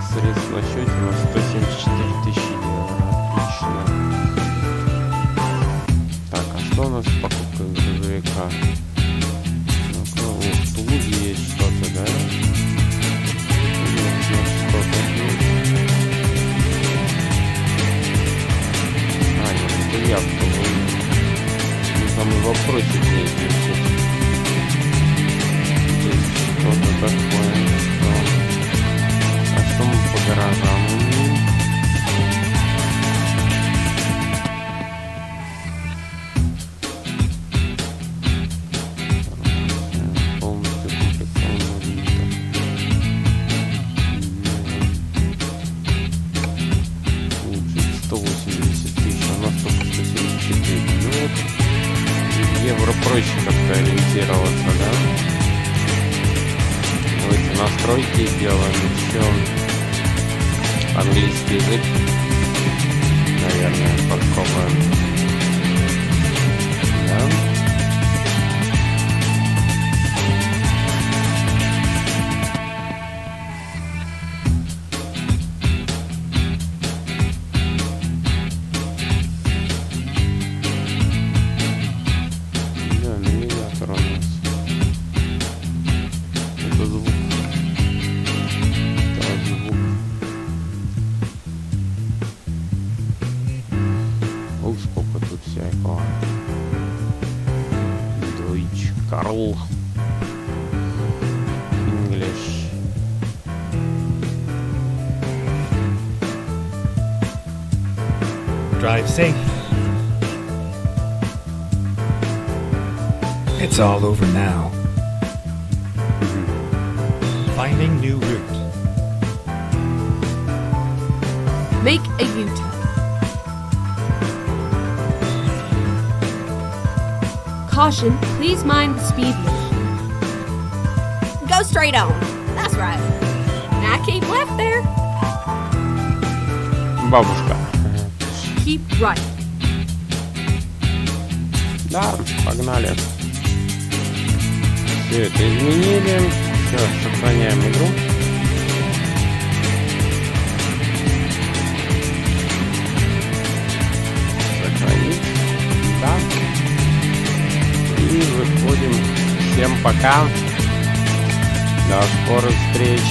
Средств на счете у нас 174 тысячи евро. Отлично. Так, а что у нас с покупкой грузовика? Ну-ка, вот в Тулузе есть что-то, да? Есть что-то есть. А, нет, это я в Тулузе. Ну, там и вопросик есть. Есть что-то такое, что... А что мы по гаражам имеем? Полностью комплектованная винта. Улучшить 180 тысяч, а у нас только 174. Ну вот, евро проще как-то ориентироваться, да? Давайте настройки сделаем еще. Английский язык, наверное, попробуем. Да? Да, навигатор у нас. Это звук. Да, звук. Ух, сколько тут всякого. Deutsch, Карл. English. Drive safe. It's all over now. Finding new route. Make a U-turn. Caution, please mind the speed limit. Go straight on. That's right. Now keep left there. Бабушка. Keep right. Да, погнали. Все это изменили. Все, сохраняем игру. Сохранить. Да. И выходим. Всем пока. До скорых встреч.